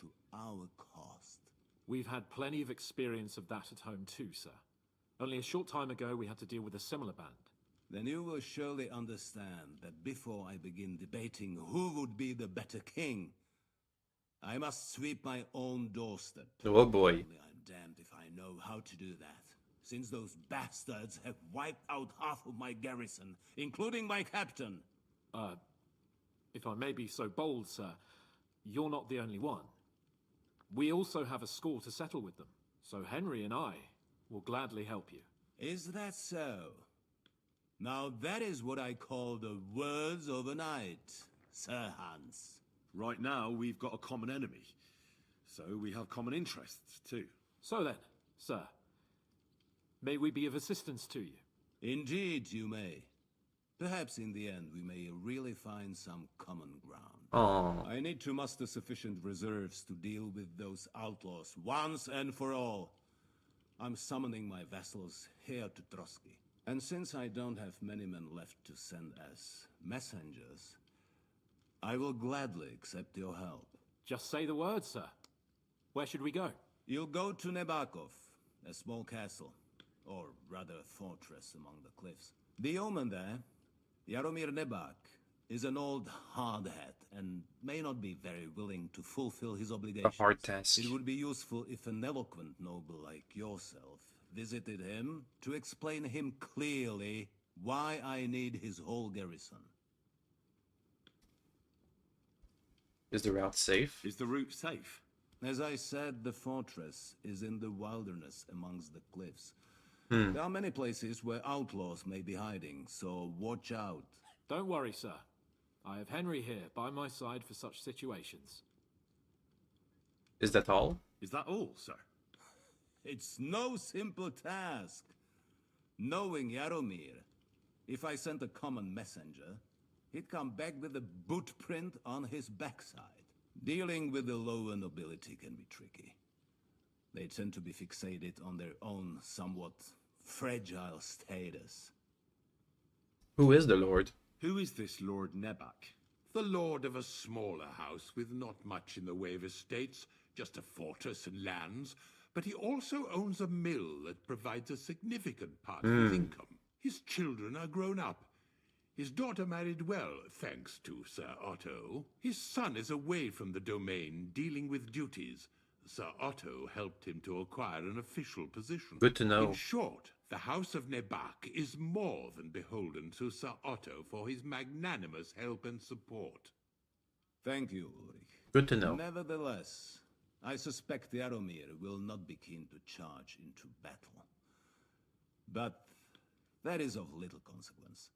to our cost. We've had plenty of experience of that at home too, sir. Only a short time ago we had to deal with a similar band. Then you will surely understand that before I begin debating who would be the better king, I must sweep my own doorstep. Oh boy. Only I'm damned if I know how to do that, since those bastards have wiped out half of my garrison, including my captain. If I may be so bold, sir, you're not the only one. We also have a score to settle with them, so Henry and I will gladly help you. Is that so? Now that is what I call the words of a knight, Sir Hans. Right now, we've got a common enemy. So we have common interests, too. So then, sir, may we be of assistance to you? Indeed, you may. Perhaps in the end we may really find some common ground. Aww. I need to muster sufficient reserves to deal with those outlaws once and for all. I'm summoning my vassals here to Trotsky. And since I don't have many men left to send as messengers, I will gladly accept your help. Just say the word, sir. Where should we go? You'll go to Nebakov, a small castle, or rather a fortress among the cliffs. The yeoman there, Jaromir Nebak, is an old hardhat and may not be very willing to fulfill his obligations. A hard task. It would be useful if an eloquent noble like yourself visited him to explain him clearly why I need his whole garrison. Is the route safe? Is the route safe? As I said, the fortress is in the wilderness amongst the cliffs. There are many places where outlaws may be hiding, so watch out. Don't worry, sir. I have Henry here by my side for such situations. Is that all? Is that all, sir? It's no simple task. Knowing Yaromir, if I sent a common messenger, he'd come back with a boot print on his backside. Dealing with the lower nobility can be tricky. They tend to be fixated on their own somewhat fragile status. Who is the Lord? Who is this Lord Nebak? The lord of a smaller house with not much in the way of estates, just a fortress and lands, but he also owns a mill that provides a significant part of his income. His children are grown up. His daughter married well, thanks to Sir Otto. His son is away from the domain, dealing with duties. Sir Otto helped him to acquire an official position. Good to know. In short, the House of Nebak is more than beholden to Sir Otto for his magnanimous help and support. Thank you, Ulrich. Good to know. Nevertheless, I suspect Yaromir will not be keen to charge into battle. But that is of little consequence.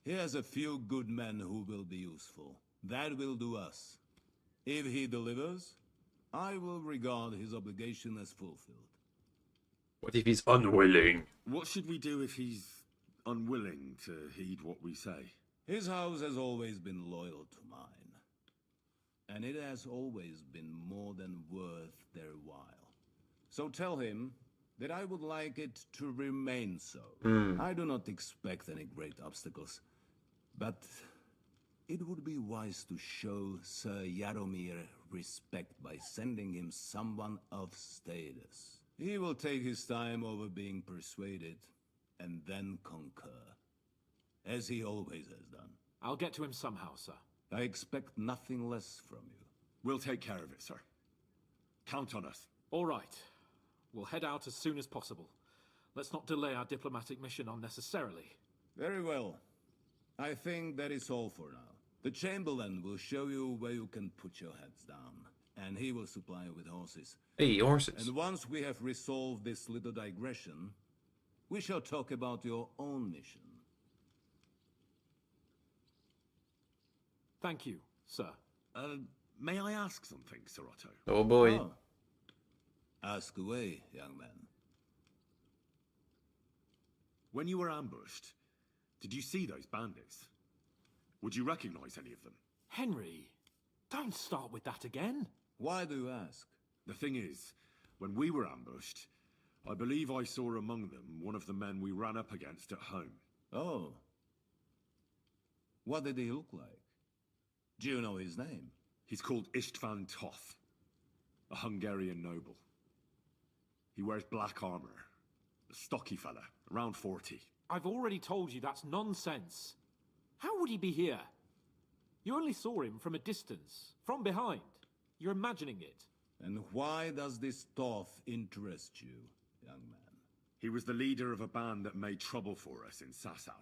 He has a few good men who will be useful. That will do us. If he delivers, I will regard his obligation as fulfilled. What if he's unwilling? What should we do if he's unwilling to heed what we say? His house has always been loyal to mine, and it has always been more than worth their while. So tell him that I would like it to remain so. I do not expect any great obstacles, but it would be wise to show Sir Yaromir respect by sending him someone of status. He will take his time over being persuaded, and then concur, as he always has done. I'll get to him somehow, sir. I expect nothing less from you. We'll take care of it, sir. Count on us. All right. We'll head out as soon as possible. Let's not delay our diplomatic mission unnecessarily. Very well. I think that is all for now. The Chamberlain will show you where you can put your heads down, and he will supply you with horses. Hey, horses. And once we have resolved this little digression, we shall talk about your own mission. Thank you, sir. May I ask something, Sir Otto? Oh boy. Oh. Ask away, young man. When you were ambushed, did you see those bandits? Would you recognize any of them? Henry, don't start with that again. Why do you ask? The thing is, when we were ambushed, I believe I saw among them one of the men we ran up against at home. Oh. What did he look like? Do you know his name? He's called Istvan Toth, a Hungarian noble. He wears black armor, a stocky fella, around 40. I've already told you that's nonsense. How would he be here? You only saw him from a distance, from behind. You're imagining it. And why does this Toth interest you, young man? He was the leader of a band that made trouble for us in Sasau.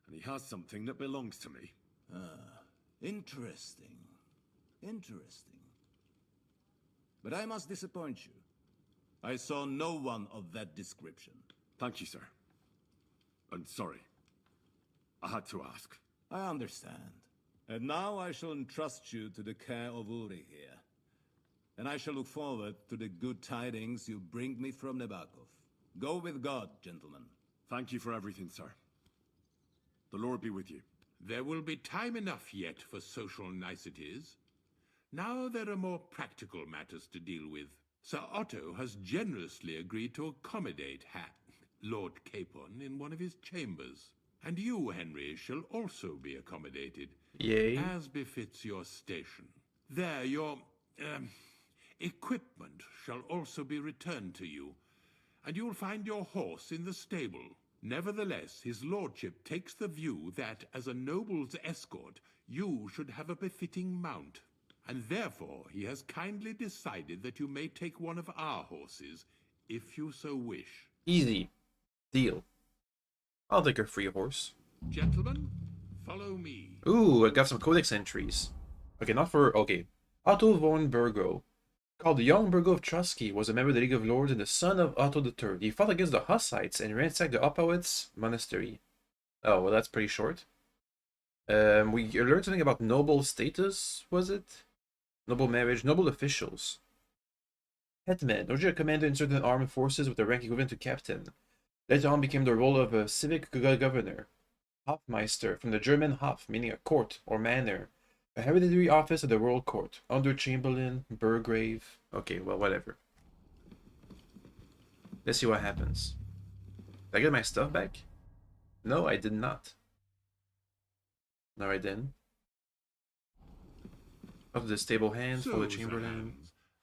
And he has something that belongs to me. Ah, interesting. Interesting. But I must disappoint you. I saw no one of that description. Thank you, sir. And sorry. I had to ask. I understand. And now I shall entrust you to the care of Uri here. And I shall look forward to the good tidings you bring me from Nebakov. Go with God, gentlemen. Thank you for everything, sir. The Lord be with you. There will be time enough yet for social niceties. Now there are more practical matters to deal with. Sir Otto has generously agreed to accommodate Lord Capon in one of his chambers. And you, Henry, shall also be accommodated. Yay. As befits your station. There, your equipment shall also be returned to you, and you'll find your horse in the stable. Nevertheless, his lordship takes the view that, as a noble's escort, you should have a befitting mount, and therefore he has kindly decided that you may take one of our horses, if you so wish. Easy. Deal. I'll take a free horse. Gentlemen, follow me. Ooh, I got some codex entries. Okay, not for... Okay. Otto von Burgo. Called the young Burgo of Trusky, was a member of the League of Lords and the son of Otto III. He fought against the Hussites and ransacked the Opowitz monastery. Oh, well, that's pretty short. We learned something about noble status, was it? Noble marriage, noble officials. Hetman, originally a commander in certain armed forces with a rank equivalent to captain. Later on became the role of a civic governor. Hofmeister, from the German Hof, meaning a court or manor. A hereditary office of the royal court. Under Chamberlain, Burgrave. Okay, well, whatever. Let's see what happens. Did I get my stuff back? No, I did not. Alright then. Up to the stable hands for the Chamberlain.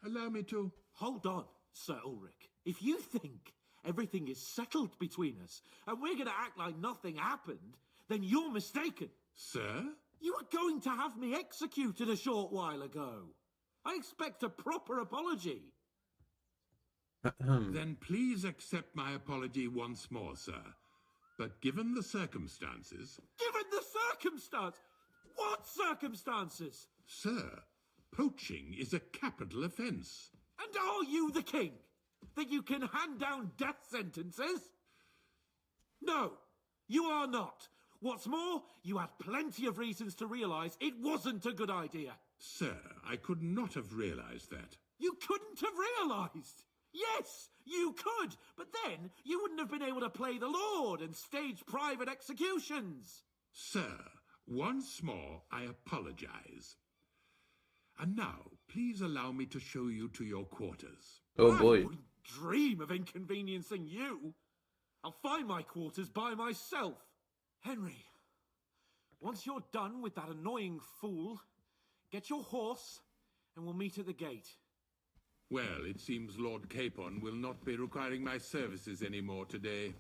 Allow me to... Hold on, Sir Ulrich. If you think everything is settled between us and we're going to act like nothing happened, then you're mistaken. Sir? You were going to have me executed a short while ago. I expect a proper apology. Then please accept my apology once more, sir. But given the circumstances... Given the circumstance? What circumstances? Sir, poaching is a capital offence. And are you the king? That you can hand down death sentences? No, you are not. What's more, you had plenty of reasons to realise it wasn't a good idea. Sir, I could not have realised that. You couldn't have realised? Yes, you could, but then you wouldn't have been able to play the Lord and stage private executions. Sir, once more I apologise. And now, please allow me to show you to your quarters. Oh boy. I wouldn't dream of inconveniencing you. I'll find my quarters by myself. Henry, once you're done with that annoying fool, get your horse and we'll meet at the gate. Well, it seems Lord Capon will not be requiring my services anymore today.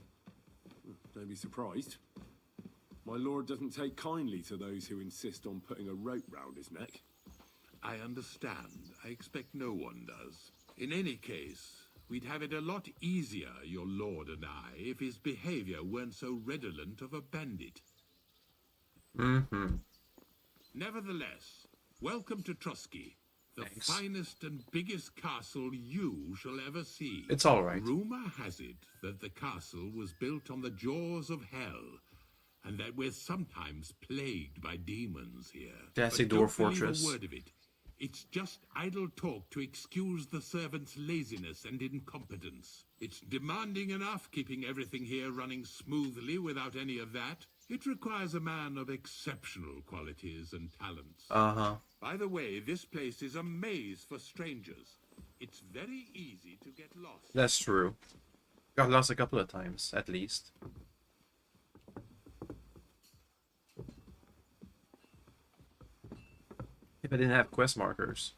Don't be surprised. My lord doesn't take kindly to those who insist on putting a rope round his neck. I understand. I expect no one does. In any case, we'd have it a lot easier, your lord and I, if his behavior weren't so redolent of a bandit. Nevertheless, welcome to Trusky, the finest and biggest castle you shall ever see. It's all right. Rumor has it that the castle was built on the jaws of hell, and that we're sometimes plagued by demons here. That's a But door don't believe fortress. a word of it. It's just idle talk to excuse the servants' laziness and incompetence. It's demanding enough keeping everything here running smoothly without any of that. It requires a man of exceptional qualities and talents. By the way, this place is a maze for strangers. It's very easy to get lost. That's true. Got lost a couple of times, at least. If I didn't have quest markers.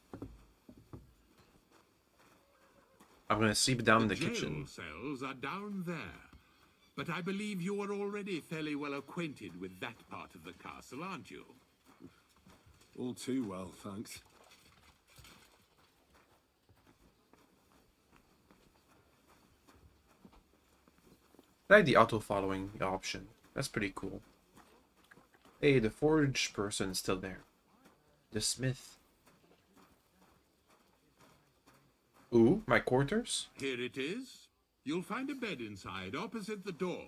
I'm gonna sleep down in the jail kitchen. cells are down there. But I believe you are already fairly well acquainted with that part of the castle, aren't you? All too well, thanks. I like the auto-following option. That's pretty cool. Hey, the forge person's still there. The smith. Ooh, my quarters? Here it is. You'll find a bed inside, opposite the door,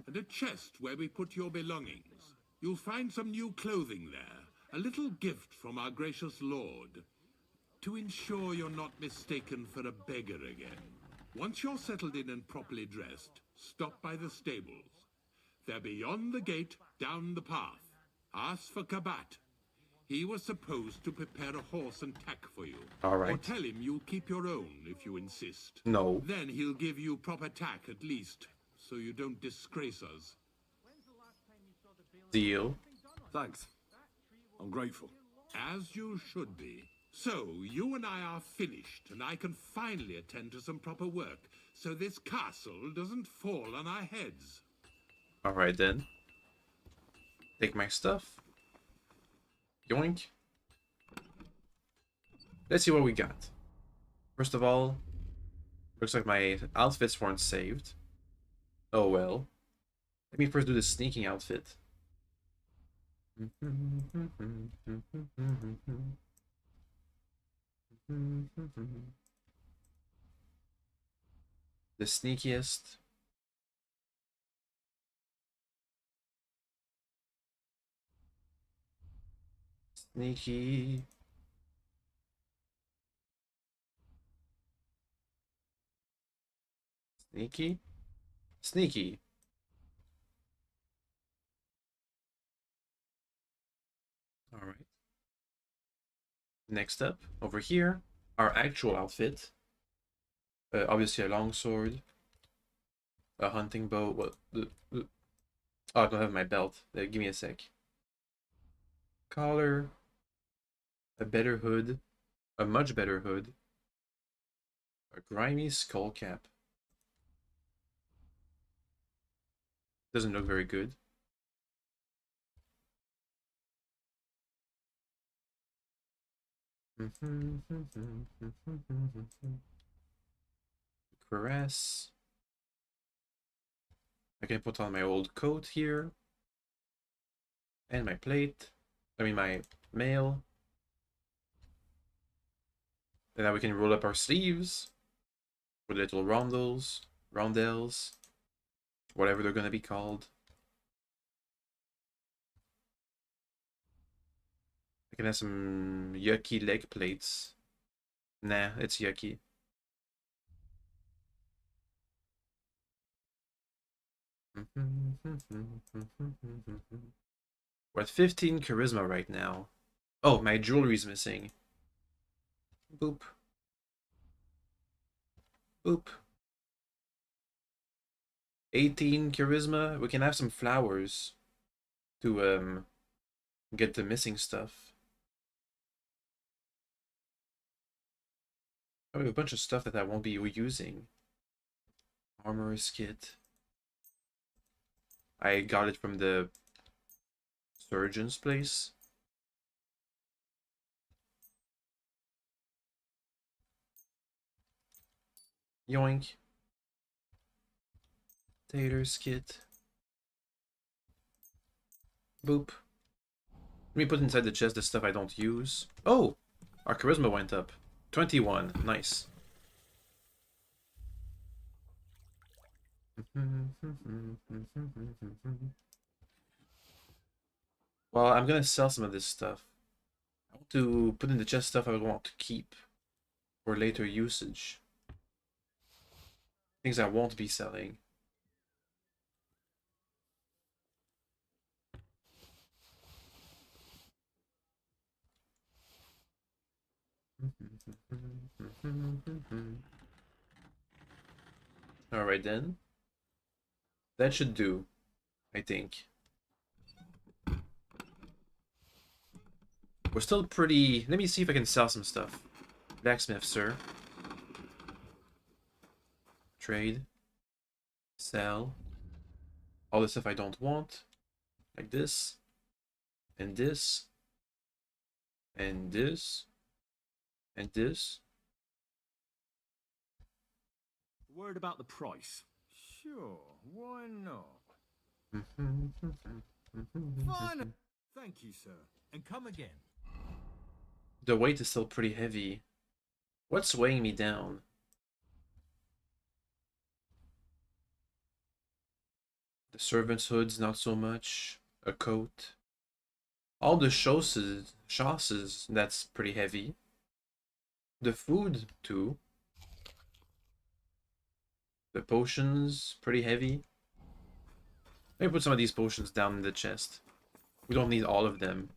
and a chest where we put your belongings. You'll find some new clothing there, a little gift from our gracious lord, to ensure you're not mistaken for a beggar again. Once you're settled in and properly dressed, stop by the stables. They're beyond the gate, down the path. Ask for Kabat. He was supposed to prepare a horse and tack for you. All right. Or tell him you'll keep your own if you insist. No. Then he'll give you proper tack at least, so you don't disgrace us. Deal. Thanks. I'm grateful. As you should be. So, you and I are finished, and I can finally attend to some proper work, so this castle doesn't fall on our heads. Alright then. Take my stuff. Yoink. Let's see what we got. First of all, looks like my outfits weren't saved. Oh well. Let me first do the sneaking outfit. The sneakiest. Sneaky. Sneaky? Sneaky. Alright. Next up, over here, our actual outfit. Obviously a longsword. A hunting bow. What? Oh, I don't have my belt. Give me a sec. Collar. A better hood. A much better hood. A grimy skull cap. Doesn't look very good. Caress. I can put on my old coat here. And my plate. I mean my mail. And now we can roll up our sleeves. With little rondels. Whatever they're gonna be called. I can have some yucky leg plates. Nah, it's yucky. We're at 15 charisma right now. Oh, my jewelry's missing. Boop. Boop. 18 charisma. We can have some flowers to get the missing stuff. I have a bunch of stuff that I won't be using. Armorer's kit. I got it from the surgeon's place. Yoink. Tater's kit. Boop. Let me put inside the chest the stuff I don't use. Oh! Our charisma went up. 21. Nice. Well, I'm gonna sell some of this stuff. I want to put in the chest stuff I want to keep for later usage. Things I won't be selling. Alright then. That should do, I think. We're still pretty... Let me see if I can sell some stuff. Blacksmith, sir. Trade. Sell. All the stuff I don't want. Like this. And this. And this. And this. Worried about the price? Sure, why not? Fine. Thank you, sir. And come again. The weight is still pretty heavy. What's weighing me down? The servant's hood's not so much. A coat. All the chausses, that's pretty heavy. The food, too. The potions, pretty heavy. Let me put some of these potions down in the chest. We don't need all of them.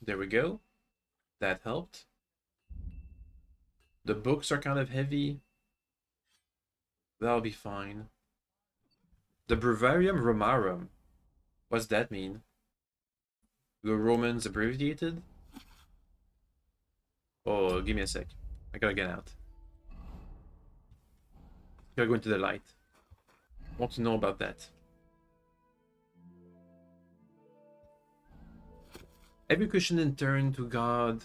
There we go. That helped. The books are kind of heavy. That'll be fine. The Breviarium Romarum. What's that mean? The Romans abbreviated? Oh, give me a sec. I gotta get out. Gotta go into the light. Want to know about that. Every Christian in turn to God.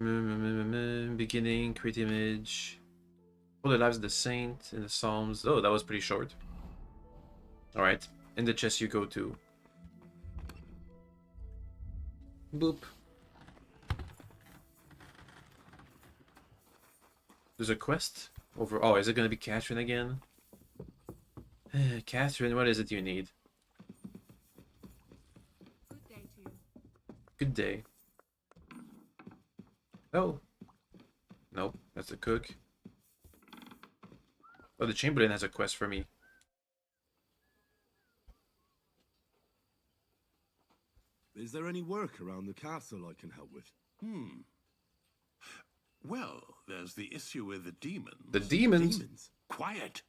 Beginning, create image. For the lives of the saint in the Psalms. Oh, that was pretty short. Alright. In the chest you go to. Boop. There's a quest over. Oh, is it gonna be Catherine again? Catherine, what is it you need? Good day to you. Good day. Oh. Nope, that's the cook. Oh, the Chamberlain has a quest for me. Is there any work around the castle I can help with? Well, there's the issue with the demons. The demons? Quiet!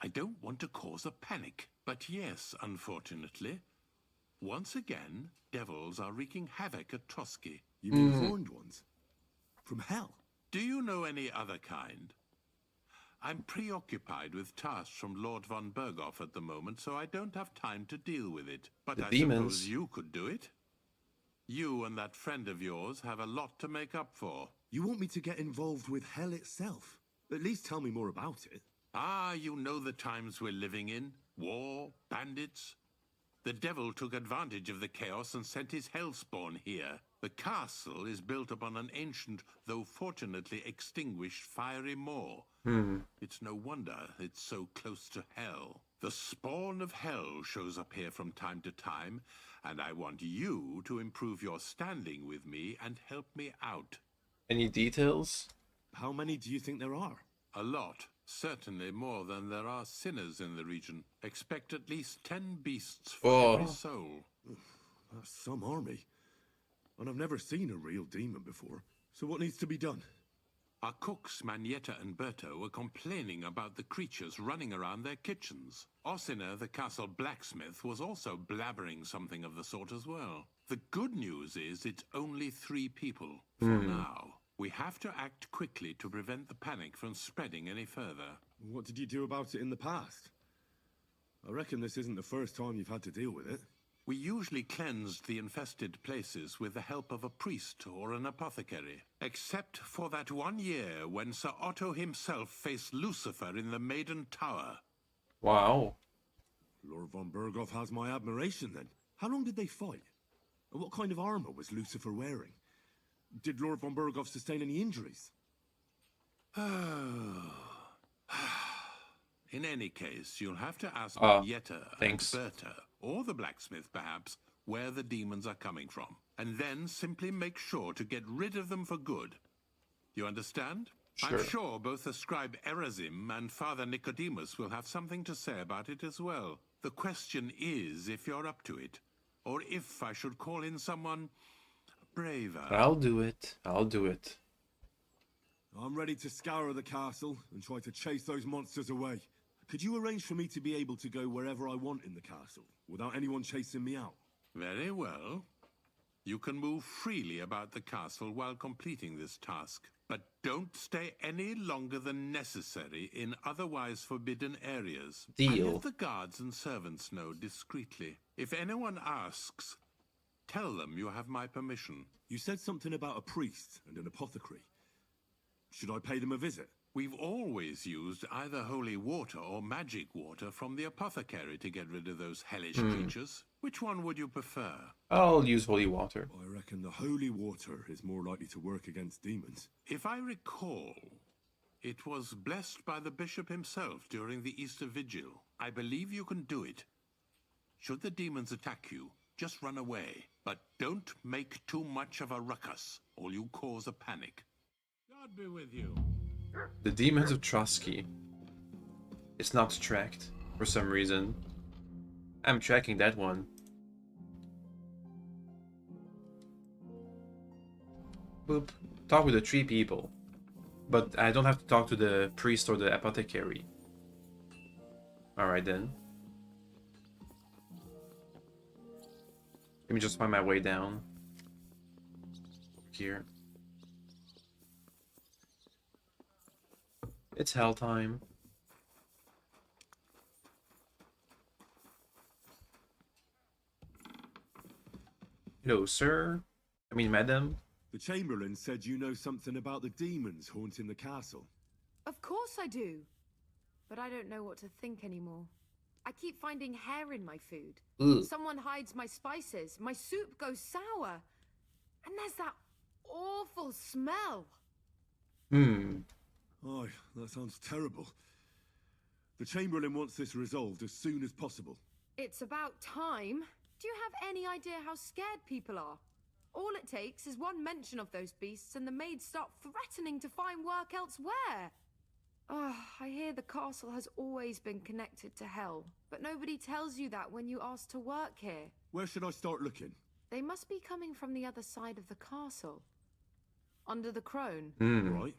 I don't want to cause a panic, but yes, unfortunately. Once again, devils are wreaking havoc at Trotsky. You mean horned ones? From hell? Do you know any other kind? I'm preoccupied with tasks from Lord von Berghoff at the moment, so I don't have time to deal with it. But The I demons. suppose you could do it. You and that friend of yours have a lot to make up for. You want me to get involved with hell itself? At least tell me more about it. Ah, you know the times we're living in. War, bandits. The devil took advantage of the chaos and sent his hellspawn here. The castle is built upon an ancient, though fortunately extinguished, fiery moor. It's no wonder it's so close to hell. The spawn of hell shows up here from time to time, and I want you to improve your standing with me and help me out. Any details? How many do you think there are? A lot. Certainly more than there are sinners in the region. Expect at least 10 beasts for every soul. That's some army. And I've never seen a real demon before. So what needs to be done? Our cooks, Manietta and Berto, were complaining about the creatures running around their kitchens. Ossina, the castle blacksmith, was also blabbering something of the sort as well. The good news is it's only 3 people, for now. We have to act quickly to prevent the panic from spreading any further. What did you do about it in the past? I reckon this isn't the first time you've had to deal with it. We usually cleansed the infested places with the help of a priest or an apothecary. Except for that one year when Sir Otto himself faced Lucifer in the Maiden Tower. Wow. Lord von Berghoff has my admiration then. How long did they fight? And what kind of armor was Lucifer wearing? Did Lord von Berghoff sustain any injuries? In any case, you'll have to ask Yetta thanks. and Berta, or the blacksmith perhaps, where the demons are coming from. And then simply make sure to get rid of them for good. You understand? Sure. I'm sure both the scribe Erazim and Father Nicodemus will have something to say about it as well. The question is if you're up to it, or if I should call in someone braver. I'll do it. I'll do it. I'm ready to scour the castle and try to chase those monsters away. Could you arrange for me to be able to go wherever I want in the castle, without anyone chasing me out? Very well. You can move freely about the castle while completing this task, but don't stay any longer than necessary in otherwise forbidden areas. Deal. And let the guards and servants know discreetly. If anyone asks, tell them you have my permission. You said something about a priest and an apothecary. Should I pay them a visit? We've always used either holy water or magic water from the apothecary to get rid of those hellish creatures. Which one would you prefer? I'll use holy water. I reckon the holy water is more likely to work against demons. If I recall, it was blessed by the bishop himself during the Easter Vigil. I believe you can do it. Should the demons attack you, just run away. But don't make too much of a ruckus, or you cause a panic. God be with you. The demons of Trotsky. It's not tracked for some reason. I'm tracking that one. Boop. Talk with the 3 people. But I don't have to talk to the priest or the apothecary. Alright then. Let me just find my way down. Here. It's hell time. Hello, sir. I mean, madam. The Chamberlain said you know something about the demons haunting the castle. Of course I do. But I don't know what to think anymore. I keep finding hair in my food. Ugh. Someone hides my spices. My soup goes sour. And there's that awful smell. Oh, that sounds terrible. The Chamberlain wants this resolved as soon as possible. It's about time. Do you have any idea how scared people are? All it takes is one mention of those beasts and the maids start threatening to find work elsewhere. Oh, I hear the castle has always been connected to hell, but nobody tells you that when you ask to work here. Where should I start looking? They must be coming from the other side of the castle. Under the crone. Right.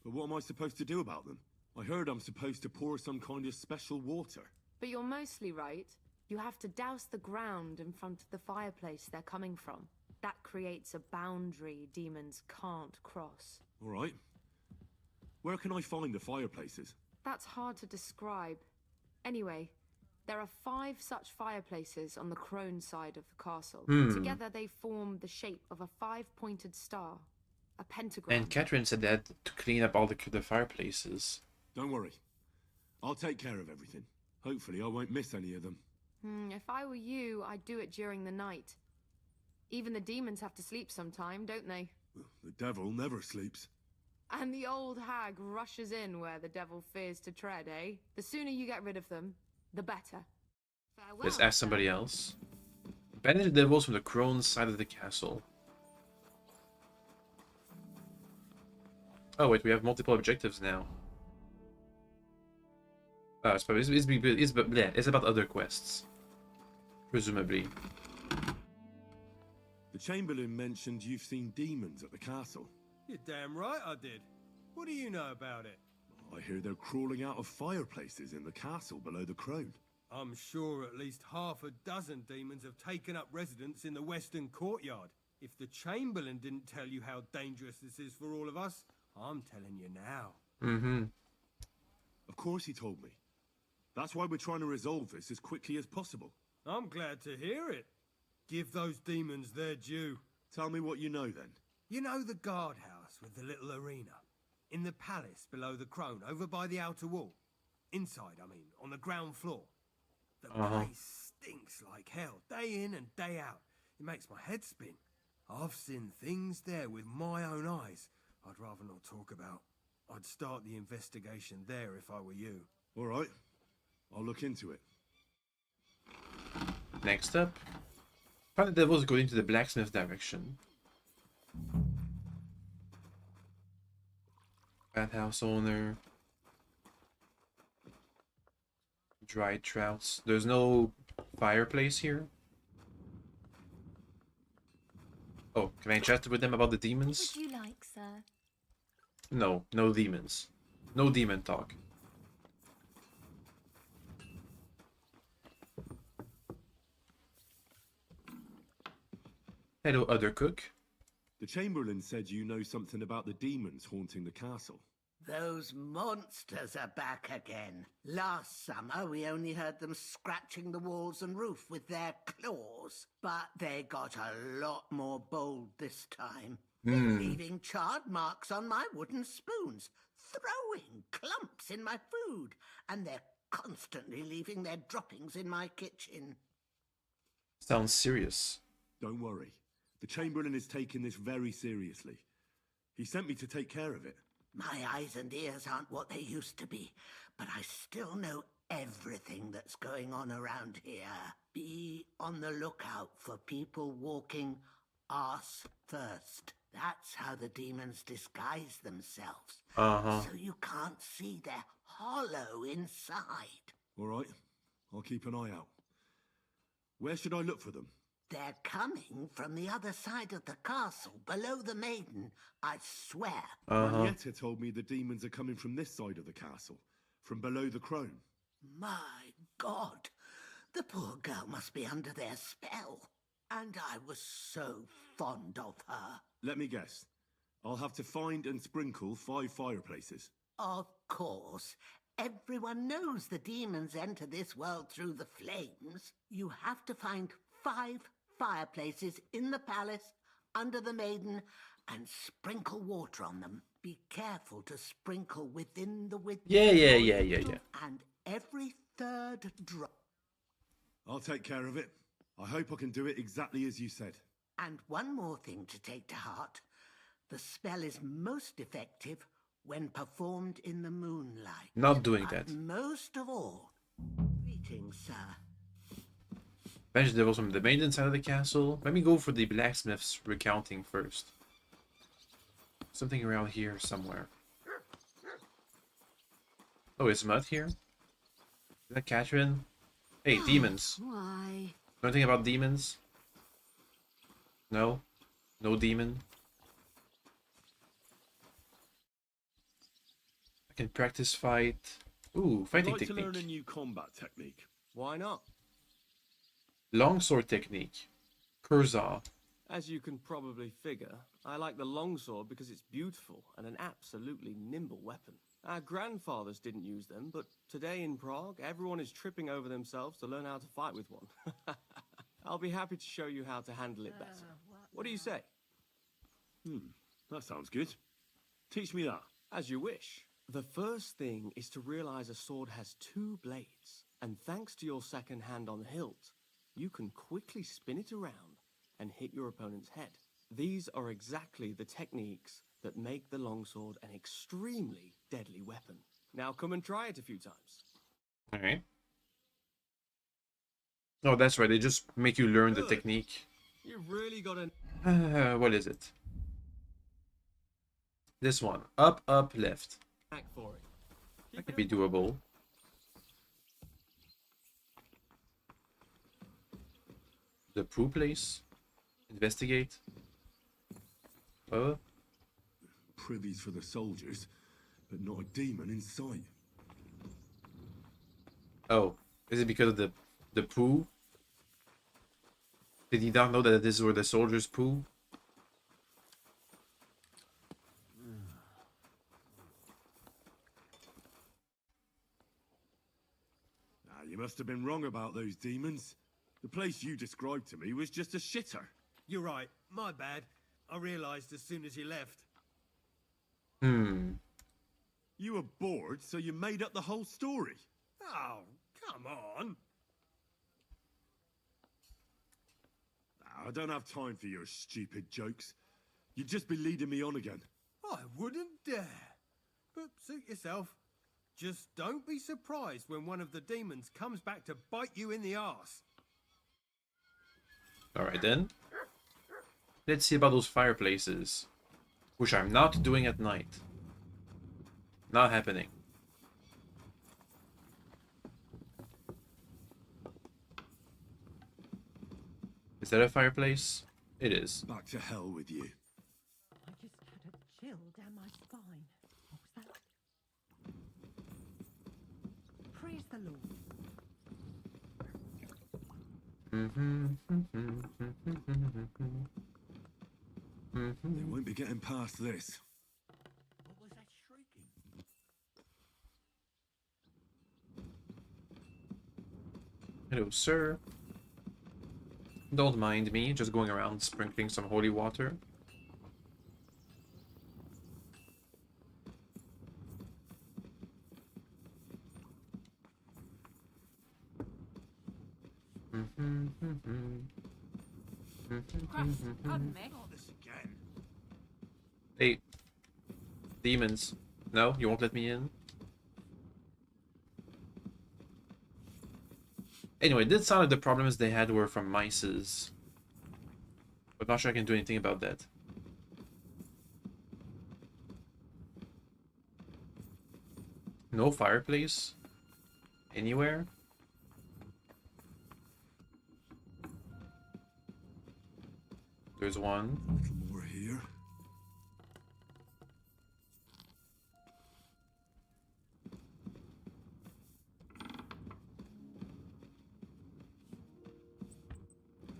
But what am I supposed to do about them? I heard I'm supposed to pour some kind of special water. But you're mostly right. You have to douse the ground in front of the fireplace they're coming from. That creates a boundary demons can't cross. All right. Where can I find the fireplaces? That's hard to describe. Anyway, there are 5 such fireplaces on the crone side of the castle. Together they form the shape of a 5-pointed star, a pentagram. And Catherine said they had to clean up all the fireplaces. Don't worry. I'll take care of everything. Hopefully I won't miss any of them. If I were you, I'd do it during the night. Even the demons have to sleep sometime, don't they? The devil never sleeps. And the old hag rushes in where the devil fears to tread, eh? The sooner you get rid of them, the better. Farewell. Let's ask somebody else. Banish the devils from the crone side of the castle. Oh wait, we have multiple objectives now. Oh, it's about other quests. Presumably. The Chamberlain mentioned you've seen demons at the castle. You're damn right I did. What do you know about it? I hear they're crawling out of fireplaces in the castle below the crone. I'm sure at least half a dozen demons have taken up residence in the western courtyard. If the Chamberlain didn't tell you how dangerous this is for all of us, I'm telling you now. Of course he told me. That's why we're trying to resolve this as quickly as possible. I'm glad to hear it. Give those demons their due. Tell me what you know then. You know the guardhouse with the little arena? In the palace below the crone, over by the outer wall? Inside, I mean, on the ground floor. The place stinks like hell, day in and day out. It makes my head spin. I've seen things there with my own eyes I'd rather not talk about. I'd start the investigation there if I were you. All right. I'll look into it. Next up. Find the devils going to the blacksmith direction. Bathhouse owner. Dried trouts. There's no fireplace here. Oh, can I chat with them about the demons? Would you like, sir? No, no demons. No demon talk. Hello, other cook. The Chamberlain said you know something about the demons haunting the castle. Those monsters are back again. Last summer, we only heard them scratching the walls and roof with their claws. But they got a lot more bold this time. They're leaving charred marks on my wooden spoons, throwing clumps in my food, and they're constantly leaving their droppings in my kitchen. Sounds serious. Don't worry. The Chamberlain is taking this very seriously. He sent me to take care of it. My eyes and ears aren't what they used to be, but I still know everything that's going on around here. Be on the lookout for people walking arse first. That's how the demons disguise themselves. So you can't see their hollow inside. All right. I'll keep an eye out. Where should I look for them? They're coming from the other side of the castle, below the maiden, I swear. Marietta told me the demons are coming from this side of the castle, from below the crone. My God, the poor girl must be under their spell. And I was so fond of her. Let me guess. I'll have to find and sprinkle 5 fireplaces. Of course. Everyone knows the demons enter this world through the flames. You have to find 5 fireplaces in the palace under the maiden and sprinkle water on them. Be careful to sprinkle within the width. Yeah. And every third drop. I'll take care of it. I hope I can do it exactly as you said. And one more thing to take to heart. The spell is most effective when performed in the moonlight. Not doing But that. most of all, greetings, sir. Banish the devils from the main side of the castle. Let me go for the blacksmith's recounting first. Something around here somewhere. Oh, is Mud here? Is that Catherine? Hey, demons. Why? Know anything about demons? No? No demon? I can practice fight. Ooh, fighting I'd like technique. to learn a new combat technique. Why not? Longsword technique. Kurza. As you can probably figure, I like the longsword because it's beautiful and an absolutely nimble weapon. Our grandfathers didn't use them, but today in Prague, everyone is tripping over themselves to learn how to fight with one. I'll be happy to show you how to handle it better. What do you say? That sounds good. Teach me that. As you wish. The first thing is to realize a sword has two blades, and thanks to your second hand on the hilt, you can quickly spin it around and hit your opponent's head. These are exactly the techniques that make the longsword an extremely deadly weapon. Now come and try it a few times. Alright. Oh, that's right. They just make you learn the technique. You've really got to... What is it? This one. Up, up, left. Act for it. That could be doable. The poo place. Investigate. Privies for the soldiers, but not a demon in sight. Oh, is it because of the poo? Did he not know that this is where the soldiers poo? You must have been wrong about those demons. The place you described to me was just a shitter. You're right. My bad. I realised as soon as you left. You were bored, so you made up the whole story. Oh, come on. I don't have time for your stupid jokes. You'd just be leading me on again. I wouldn't dare. But suit yourself. Just don't be surprised when one of the demons comes back to bite you in the arse. Alright then. Let's see about those fireplaces. Which I'm not doing at night. Not happening. Is that a fireplace? It is. Back to hell with you. I just had a chill down my spine. What was that? Praise the Lord. They won't be getting past this. What was that shrieking? Hello, sir. Don't mind me, just going around sprinkling some holy water. Pardon me. Not this again. Hey, demons. No, you won't let me in? Anyway, it did sound like the problems they had were from mices. But not sure I can do anything about that. No fireplace? Anywhere? There's one. A little more here.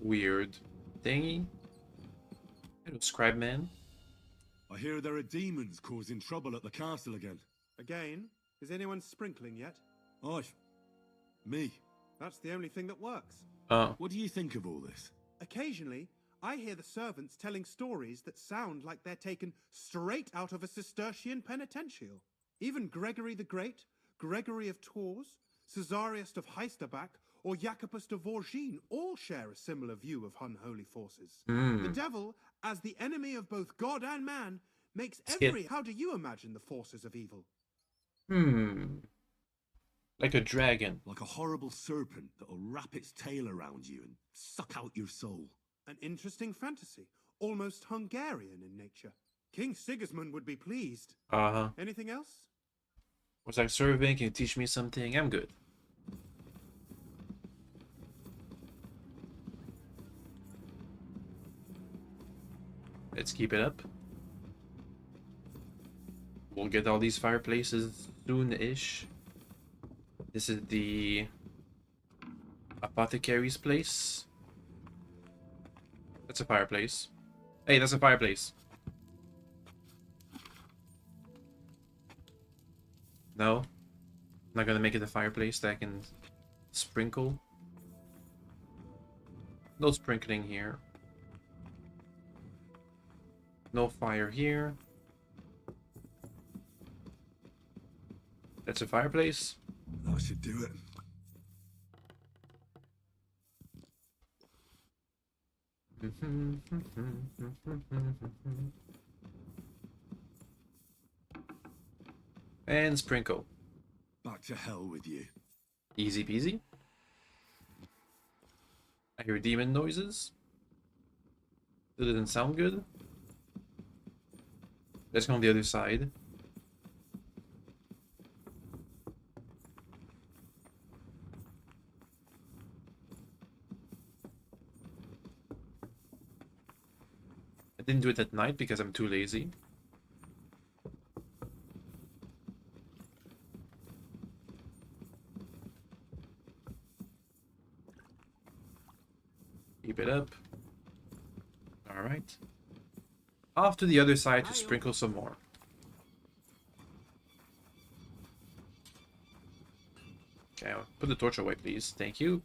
Weird thingy. Hello, scribe man. I hear there are demons causing trouble at the castle again. Again? Is anyone sprinkling yet? Me. That's the only thing that works. What do you think of all this? Occasionally, I hear the servants telling stories that sound like they're taken straight out of a Cistercian penitential. Even Gregory the Great, Gregory of Tours, Caesarius of Heisterbach, or Jacobus de Vorgine all share a similar view of unholy forces. Hmm. The devil, as the enemy of both God and man, makes Skip. every... How do you imagine the forces of evil? Like a dragon. Like a horrible serpent that'll wrap its tail around you and suck out your soul. An interesting fantasy, almost Hungarian in nature. King Sigismund would be pleased. Uh-huh. Anything else? Was like serving? Can you teach me something? I'm good. Let's keep it up. We'll get all these fireplaces soon-ish. This is the apothecary's place. That's a fireplace. Hey, that's a fireplace. No, I'm not gonna make it a fireplace that I can sprinkle. No sprinkling here. No fire here. That's a fireplace. That should do it. And sprinkle. Back to hell with you. Easy peasy. I hear demon noises. That doesn't sound good. Let's go on the other side. I didn't do it at night because I'm too lazy. Keep it up. Alright. Off to the other side to sprinkle some more. Okay, I'll put the torch away, please. Thank you.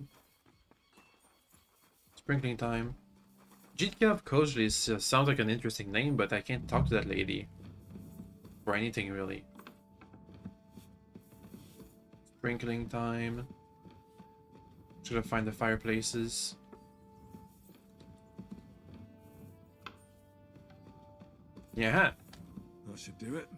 Sprinkling time. Jitka of Kozlis sounds like an interesting name, but I can't talk to that lady. For anything, really. Sprinkling time. Should I find the fireplaces? Yeah. That should do it.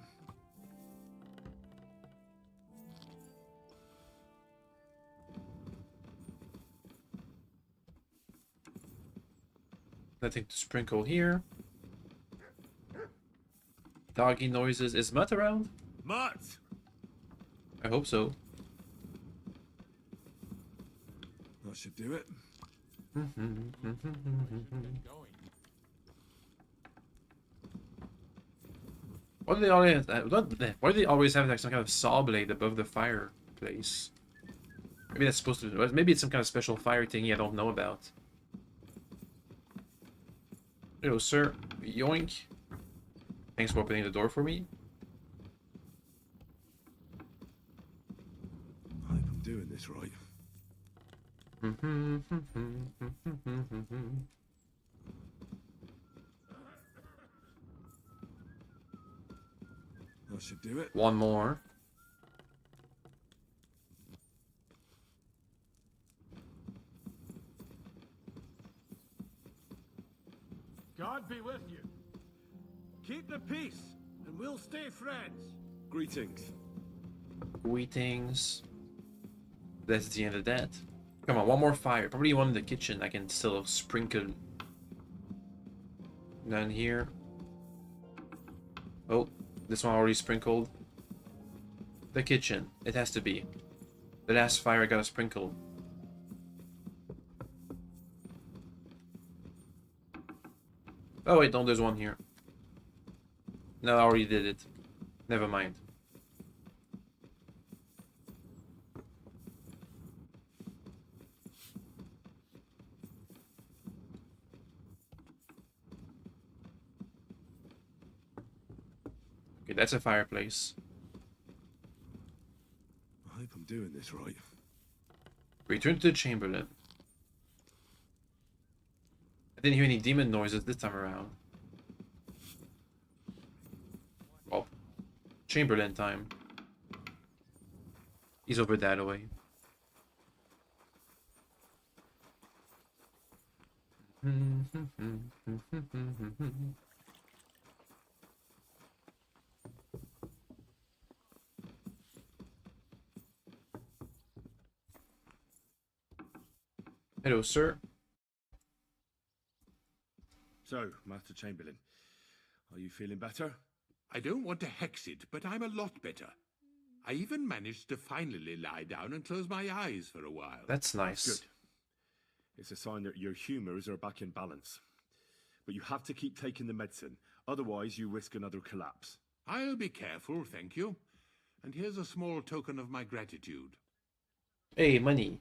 Nothing to sprinkle here. Doggy noises. Is Mutt around? Mutt! I hope so. That should do it. Why do they always? Why do they always have like some kind of saw blade above the fireplace? Maybe that's supposed to. Maybe it's some kind of special fire thingy I don't know about. Hello, sir. Yoink. Thanks for opening the door for me. I hope I'm doing this right. That should do it. One more. God be with you. Keep the peace, and we'll stay friends. Greetings. Greetings. That's the end of that. Come on, one more fire. Probably one in the kitchen. I can still sprinkle. None here. Oh, this one already sprinkled. The kitchen. It has to be. The last fire I gotta sprinkle. Oh wait, no, there's one here. No, I already did it. Never mind. Okay, that's a fireplace. I hope I'm doing this right. Return to the Chamberlain. I didn't hear any demon noises this time around. Well, Chamberlain time. He's over that way. Hello, sir. So, Master Chamberlain, are you feeling better? I don't want to hex it, but I'm a lot better. I even managed to finally lie down and close my eyes for a while. That's nice. Good. It's a sign that your humors are back in balance. But you have to keep taking the medicine, otherwise you risk another collapse. I'll be careful, thank you. And here's a small token of my gratitude. Hey, money.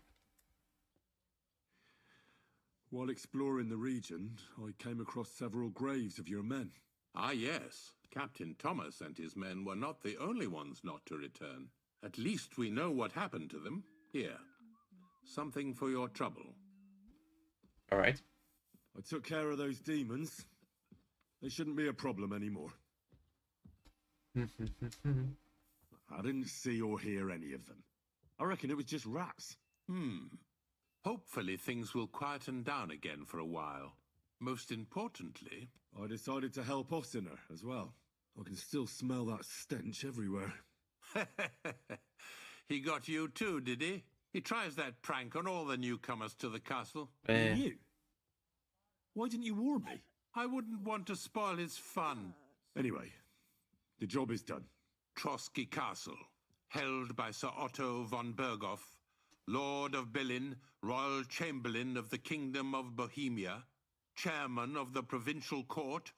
While exploring the region, I came across several graves of your men. Ah, yes. Captain Thomas and his men were not the only ones not to return. At least we know what happened to them. Here. Something for your trouble. All right. I took care of those demons. They shouldn't be a problem anymore. I didn't see or hear any of them. I reckon it was just rats. Hopefully things will quieten down again for a while. Most importantly... I decided to help Ossiner as well. I can still smell that stench everywhere. He got you too, did he? He tries that prank on all the newcomers to the castle. You? Why didn't you warn me? I wouldn't want to spoil his fun. Anyway, the job is done. Trotsky Castle, held by Sir Otto von Berghoff, Lord of Berlin, Royal Chamberlain of the Kingdom of Bohemia, Chairman of the Provincial Court,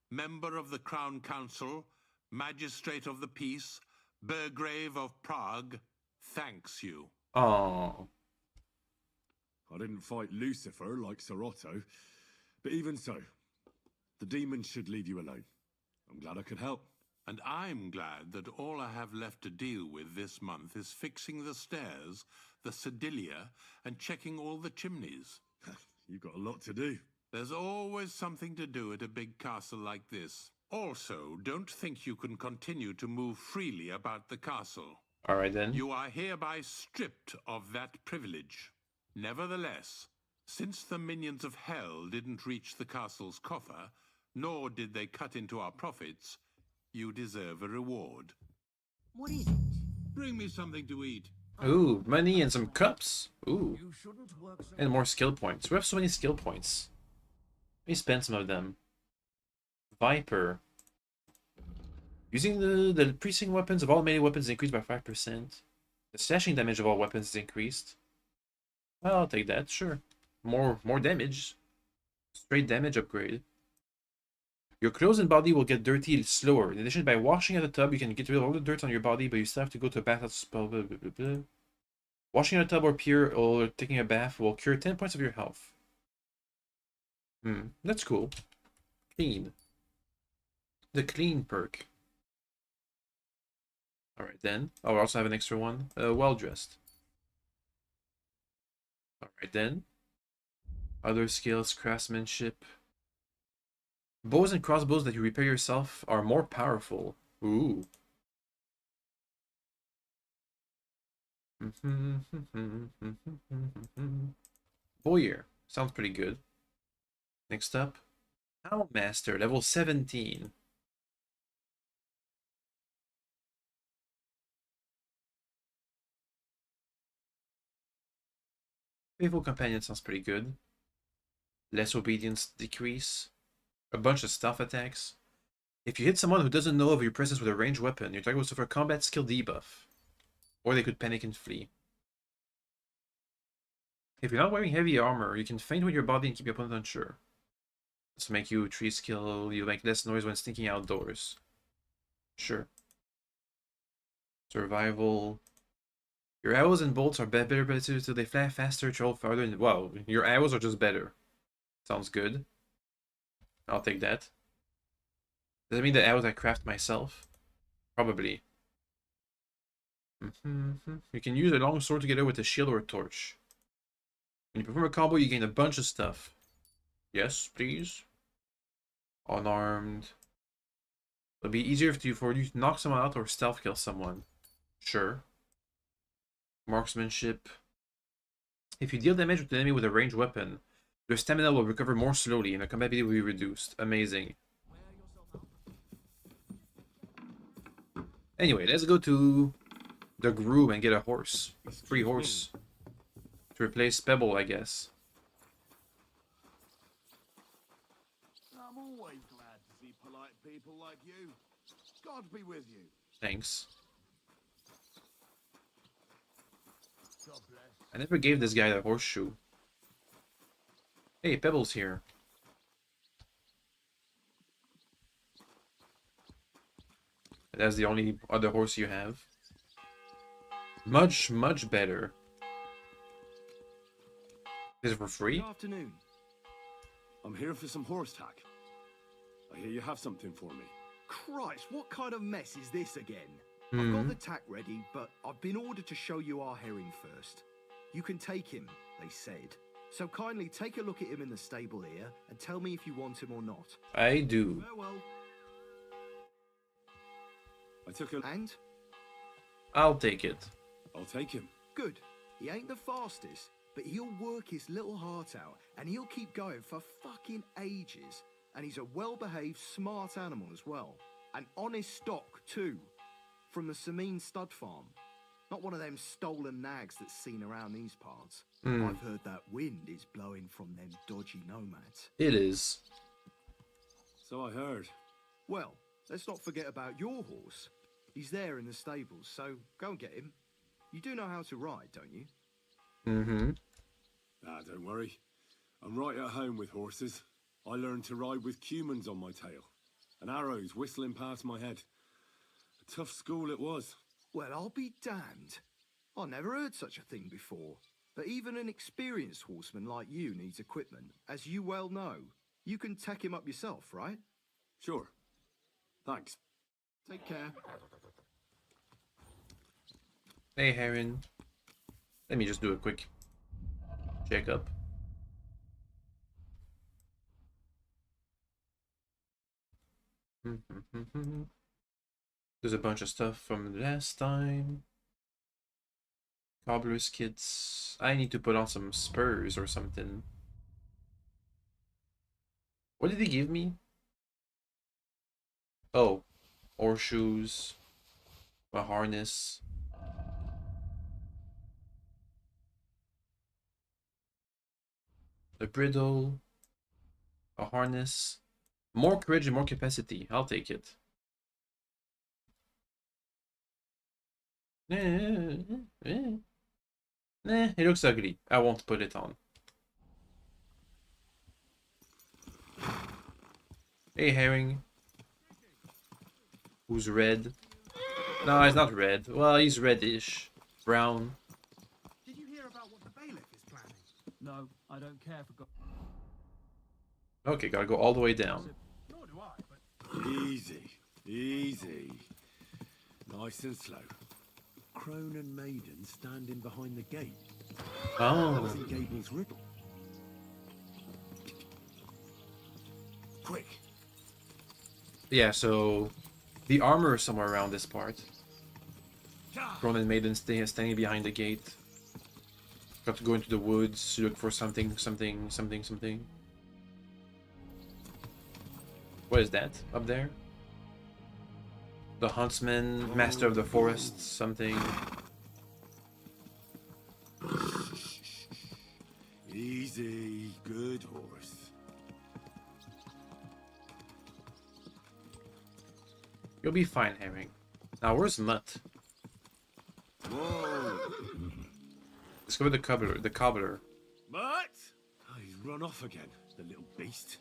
Member of the Crown Council, Magistrate of the Peace, Burgrave of Prague, thanks you. Oh. I didn't fight Lucifer like Sir Otto, but even so, the demons should leave you alone. I'm glad I could help. And I'm glad that all I have left to deal with this month is fixing the stairs, the sedilia, and checking all the chimneys. You've got a lot to do. There's always something to do at a big castle like this. Also, don't think you can continue to move freely about the castle. All right, then. You are hereby stripped of that privilege. Nevertheless, since the minions of hell didn't reach the castle's coffer, nor did they cut into our profits, you deserve a reward. What is it? Bring me something to eat. Ooh, money and some cups. Ooh. And more skill points. We have so many skill points. Let me spend some of them. Viper. Using the piercing weapons of all melee weapons increased by 5%. The slashing damage of all weapons is increased. Well, I'll take that, sure. More damage. Straight damage upgrade. Your clothes and body will get dirty slower. In addition, by washing at the tub, you can get rid of all the dirt on your body, but you still have to go to a bath. Washing in a tub or pier or taking a bath will cure 10 points of your health. That's cool. Clean. The clean perk. Alright then. Oh, I also have an extra one. Well dressed. Alright then. Other skills, craftsmanship. Bows and crossbows that you repair yourself are more powerful. Ooh. Boyer. Sounds pretty good. Next up. Master, level 17. Faithful Companion sounds pretty good. Less obedience decrease. A bunch of stealth attacks. If you hit someone who doesn't know of your presence with a ranged weapon, your target will suffer a combat skill debuff. Or they could panic and flee. If you're not wearing heavy armor, you can feint with your body and keep your opponent unsure. This will make you tree skill, you make less noise when sneaking outdoors. Sure. Survival. Your arrows and bolts are better so they fly faster, travel farther, and well, your arrows are just better. Sounds good. I'll take that. Does that mean the arrows I craft myself? Probably. You can use a long sword together with a shield or a torch. When you perform a combo, you gain a bunch of stuff. Yes, please. Unarmed. It'll be easier for you to knock someone out or stealth kill someone. Sure. Marksmanship. If you deal damage to the enemy with a ranged weapon, their stamina will recover more slowly and the combat speed will be reduced. Amazing. Anyway, let's go to the groom and get a horse. A free horse. To replace Pebble, I guess. I'm always glad to see polite people like you. God be with you. Thanks. God bless. I never gave this guy the horseshoe. Hey, Pebble's here. That's the only other horse you have. Much, much better. Is it for free? Good afternoon. I'm here for some horse tack. I hear you have something for me. Christ, what kind of mess is this again? I've got the tack ready, but I've been ordered to show you our herring first. You can take him, they said. So kindly take a look at him in the stable here and tell me if you want him or not. I do. Farewell. I took a... And? I'll take it. I'll take him. Good. He ain't the fastest, but he'll work his little heart out and he'll keep going for fucking ages. And he's a well-behaved, smart animal as well. An honest stock, too. From the Sameen stud farm. Not one of them stolen nags that's seen around these parts. I've heard that wind is blowing from them dodgy nomads. It is. So I heard. Well, let's not forget about your horse. He's there in the stables, so go and get him. You do know how to ride, don't you? Mm-hmm. Ah, don't worry. I'm right at home with horses. I learned to ride with cumans on my tail. And arrows whistling past my head. A tough school it was. Well, I'll be damned. I never heard such a thing before. But even an experienced horseman like you needs equipment, as you well know. You can tack him up yourself, right? Sure. Thanks. Take care. Hey, Heron. Let me just do a quick checkup. There's a bunch of stuff from last time. Cobbler's kits. I need to put on some spurs or something. What did he give me? Oh, horseshoes, a harness. A bridle, a harness. More courage and more capacity. I'll take it. It looks ugly. I won't put it on. Hey, herring. Who's red? No, he's not red. Well, he's reddish. Brown. Did you hear about what the bailiff is planning? No, I don't care for God. Okay, gotta go all the way down. Nor do I, but... Easy, easy. Nice and slow. Crone and maiden standing behind the gate. Oh. That was in Gable's riddle. Quick. Yeah, so the armor is somewhere around this part. Crone and maiden standing behind the gate. Got to go into the woods to look for something. What is that up there? The huntsman, master of the forest, something. Easy, good horse. You'll be fine, herring. Now, where's Mutt? Whoa! Let's go with the cobbler. Mutt! Oh, he's run off again, the little beast.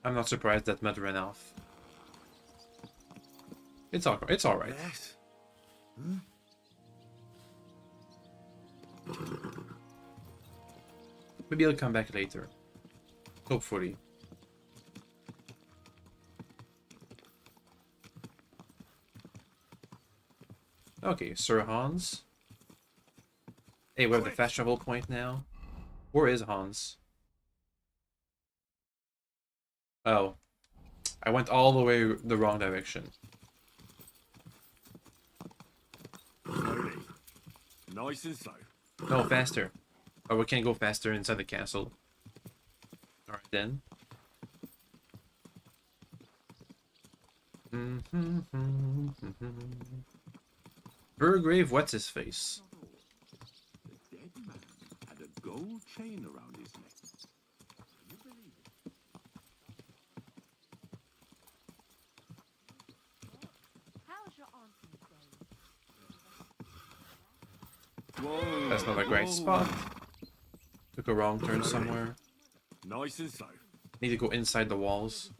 I'm not surprised that Mutt ran off. It's all right. Yes. Hmm? Maybe he'll come back later. Hopefully. Okay, Sir Hans. Hey, we have the fast travel point now. Where is Hans? Oh. I went all the way the wrong direction. Slowly. Nice and slow. No, faster. Oh, we can't go faster inside the castle. Alright then. Burgrave, what's his face? The dead man had a gold chain around his neck. Can you believe it? How's your aunt these days? Whoa. That's not a great spot. Took a wrong turn somewhere. Nice and slow. Need to go inside the walls.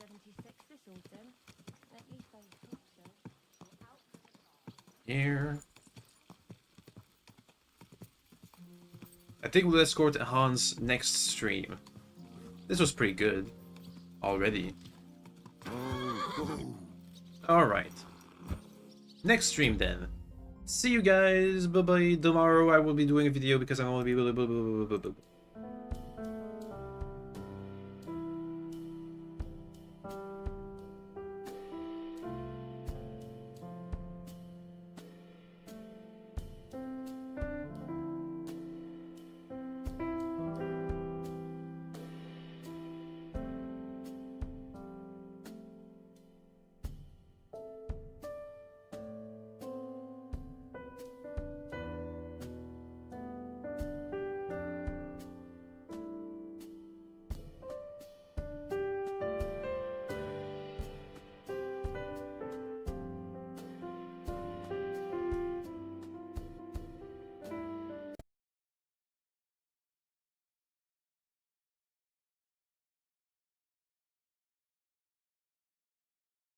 Here. I think we'll escort Hans next stream. This was pretty good already. Alright. Next stream then. See you guys. Bye bye. Tomorrow I will be doing a video because I'm going to be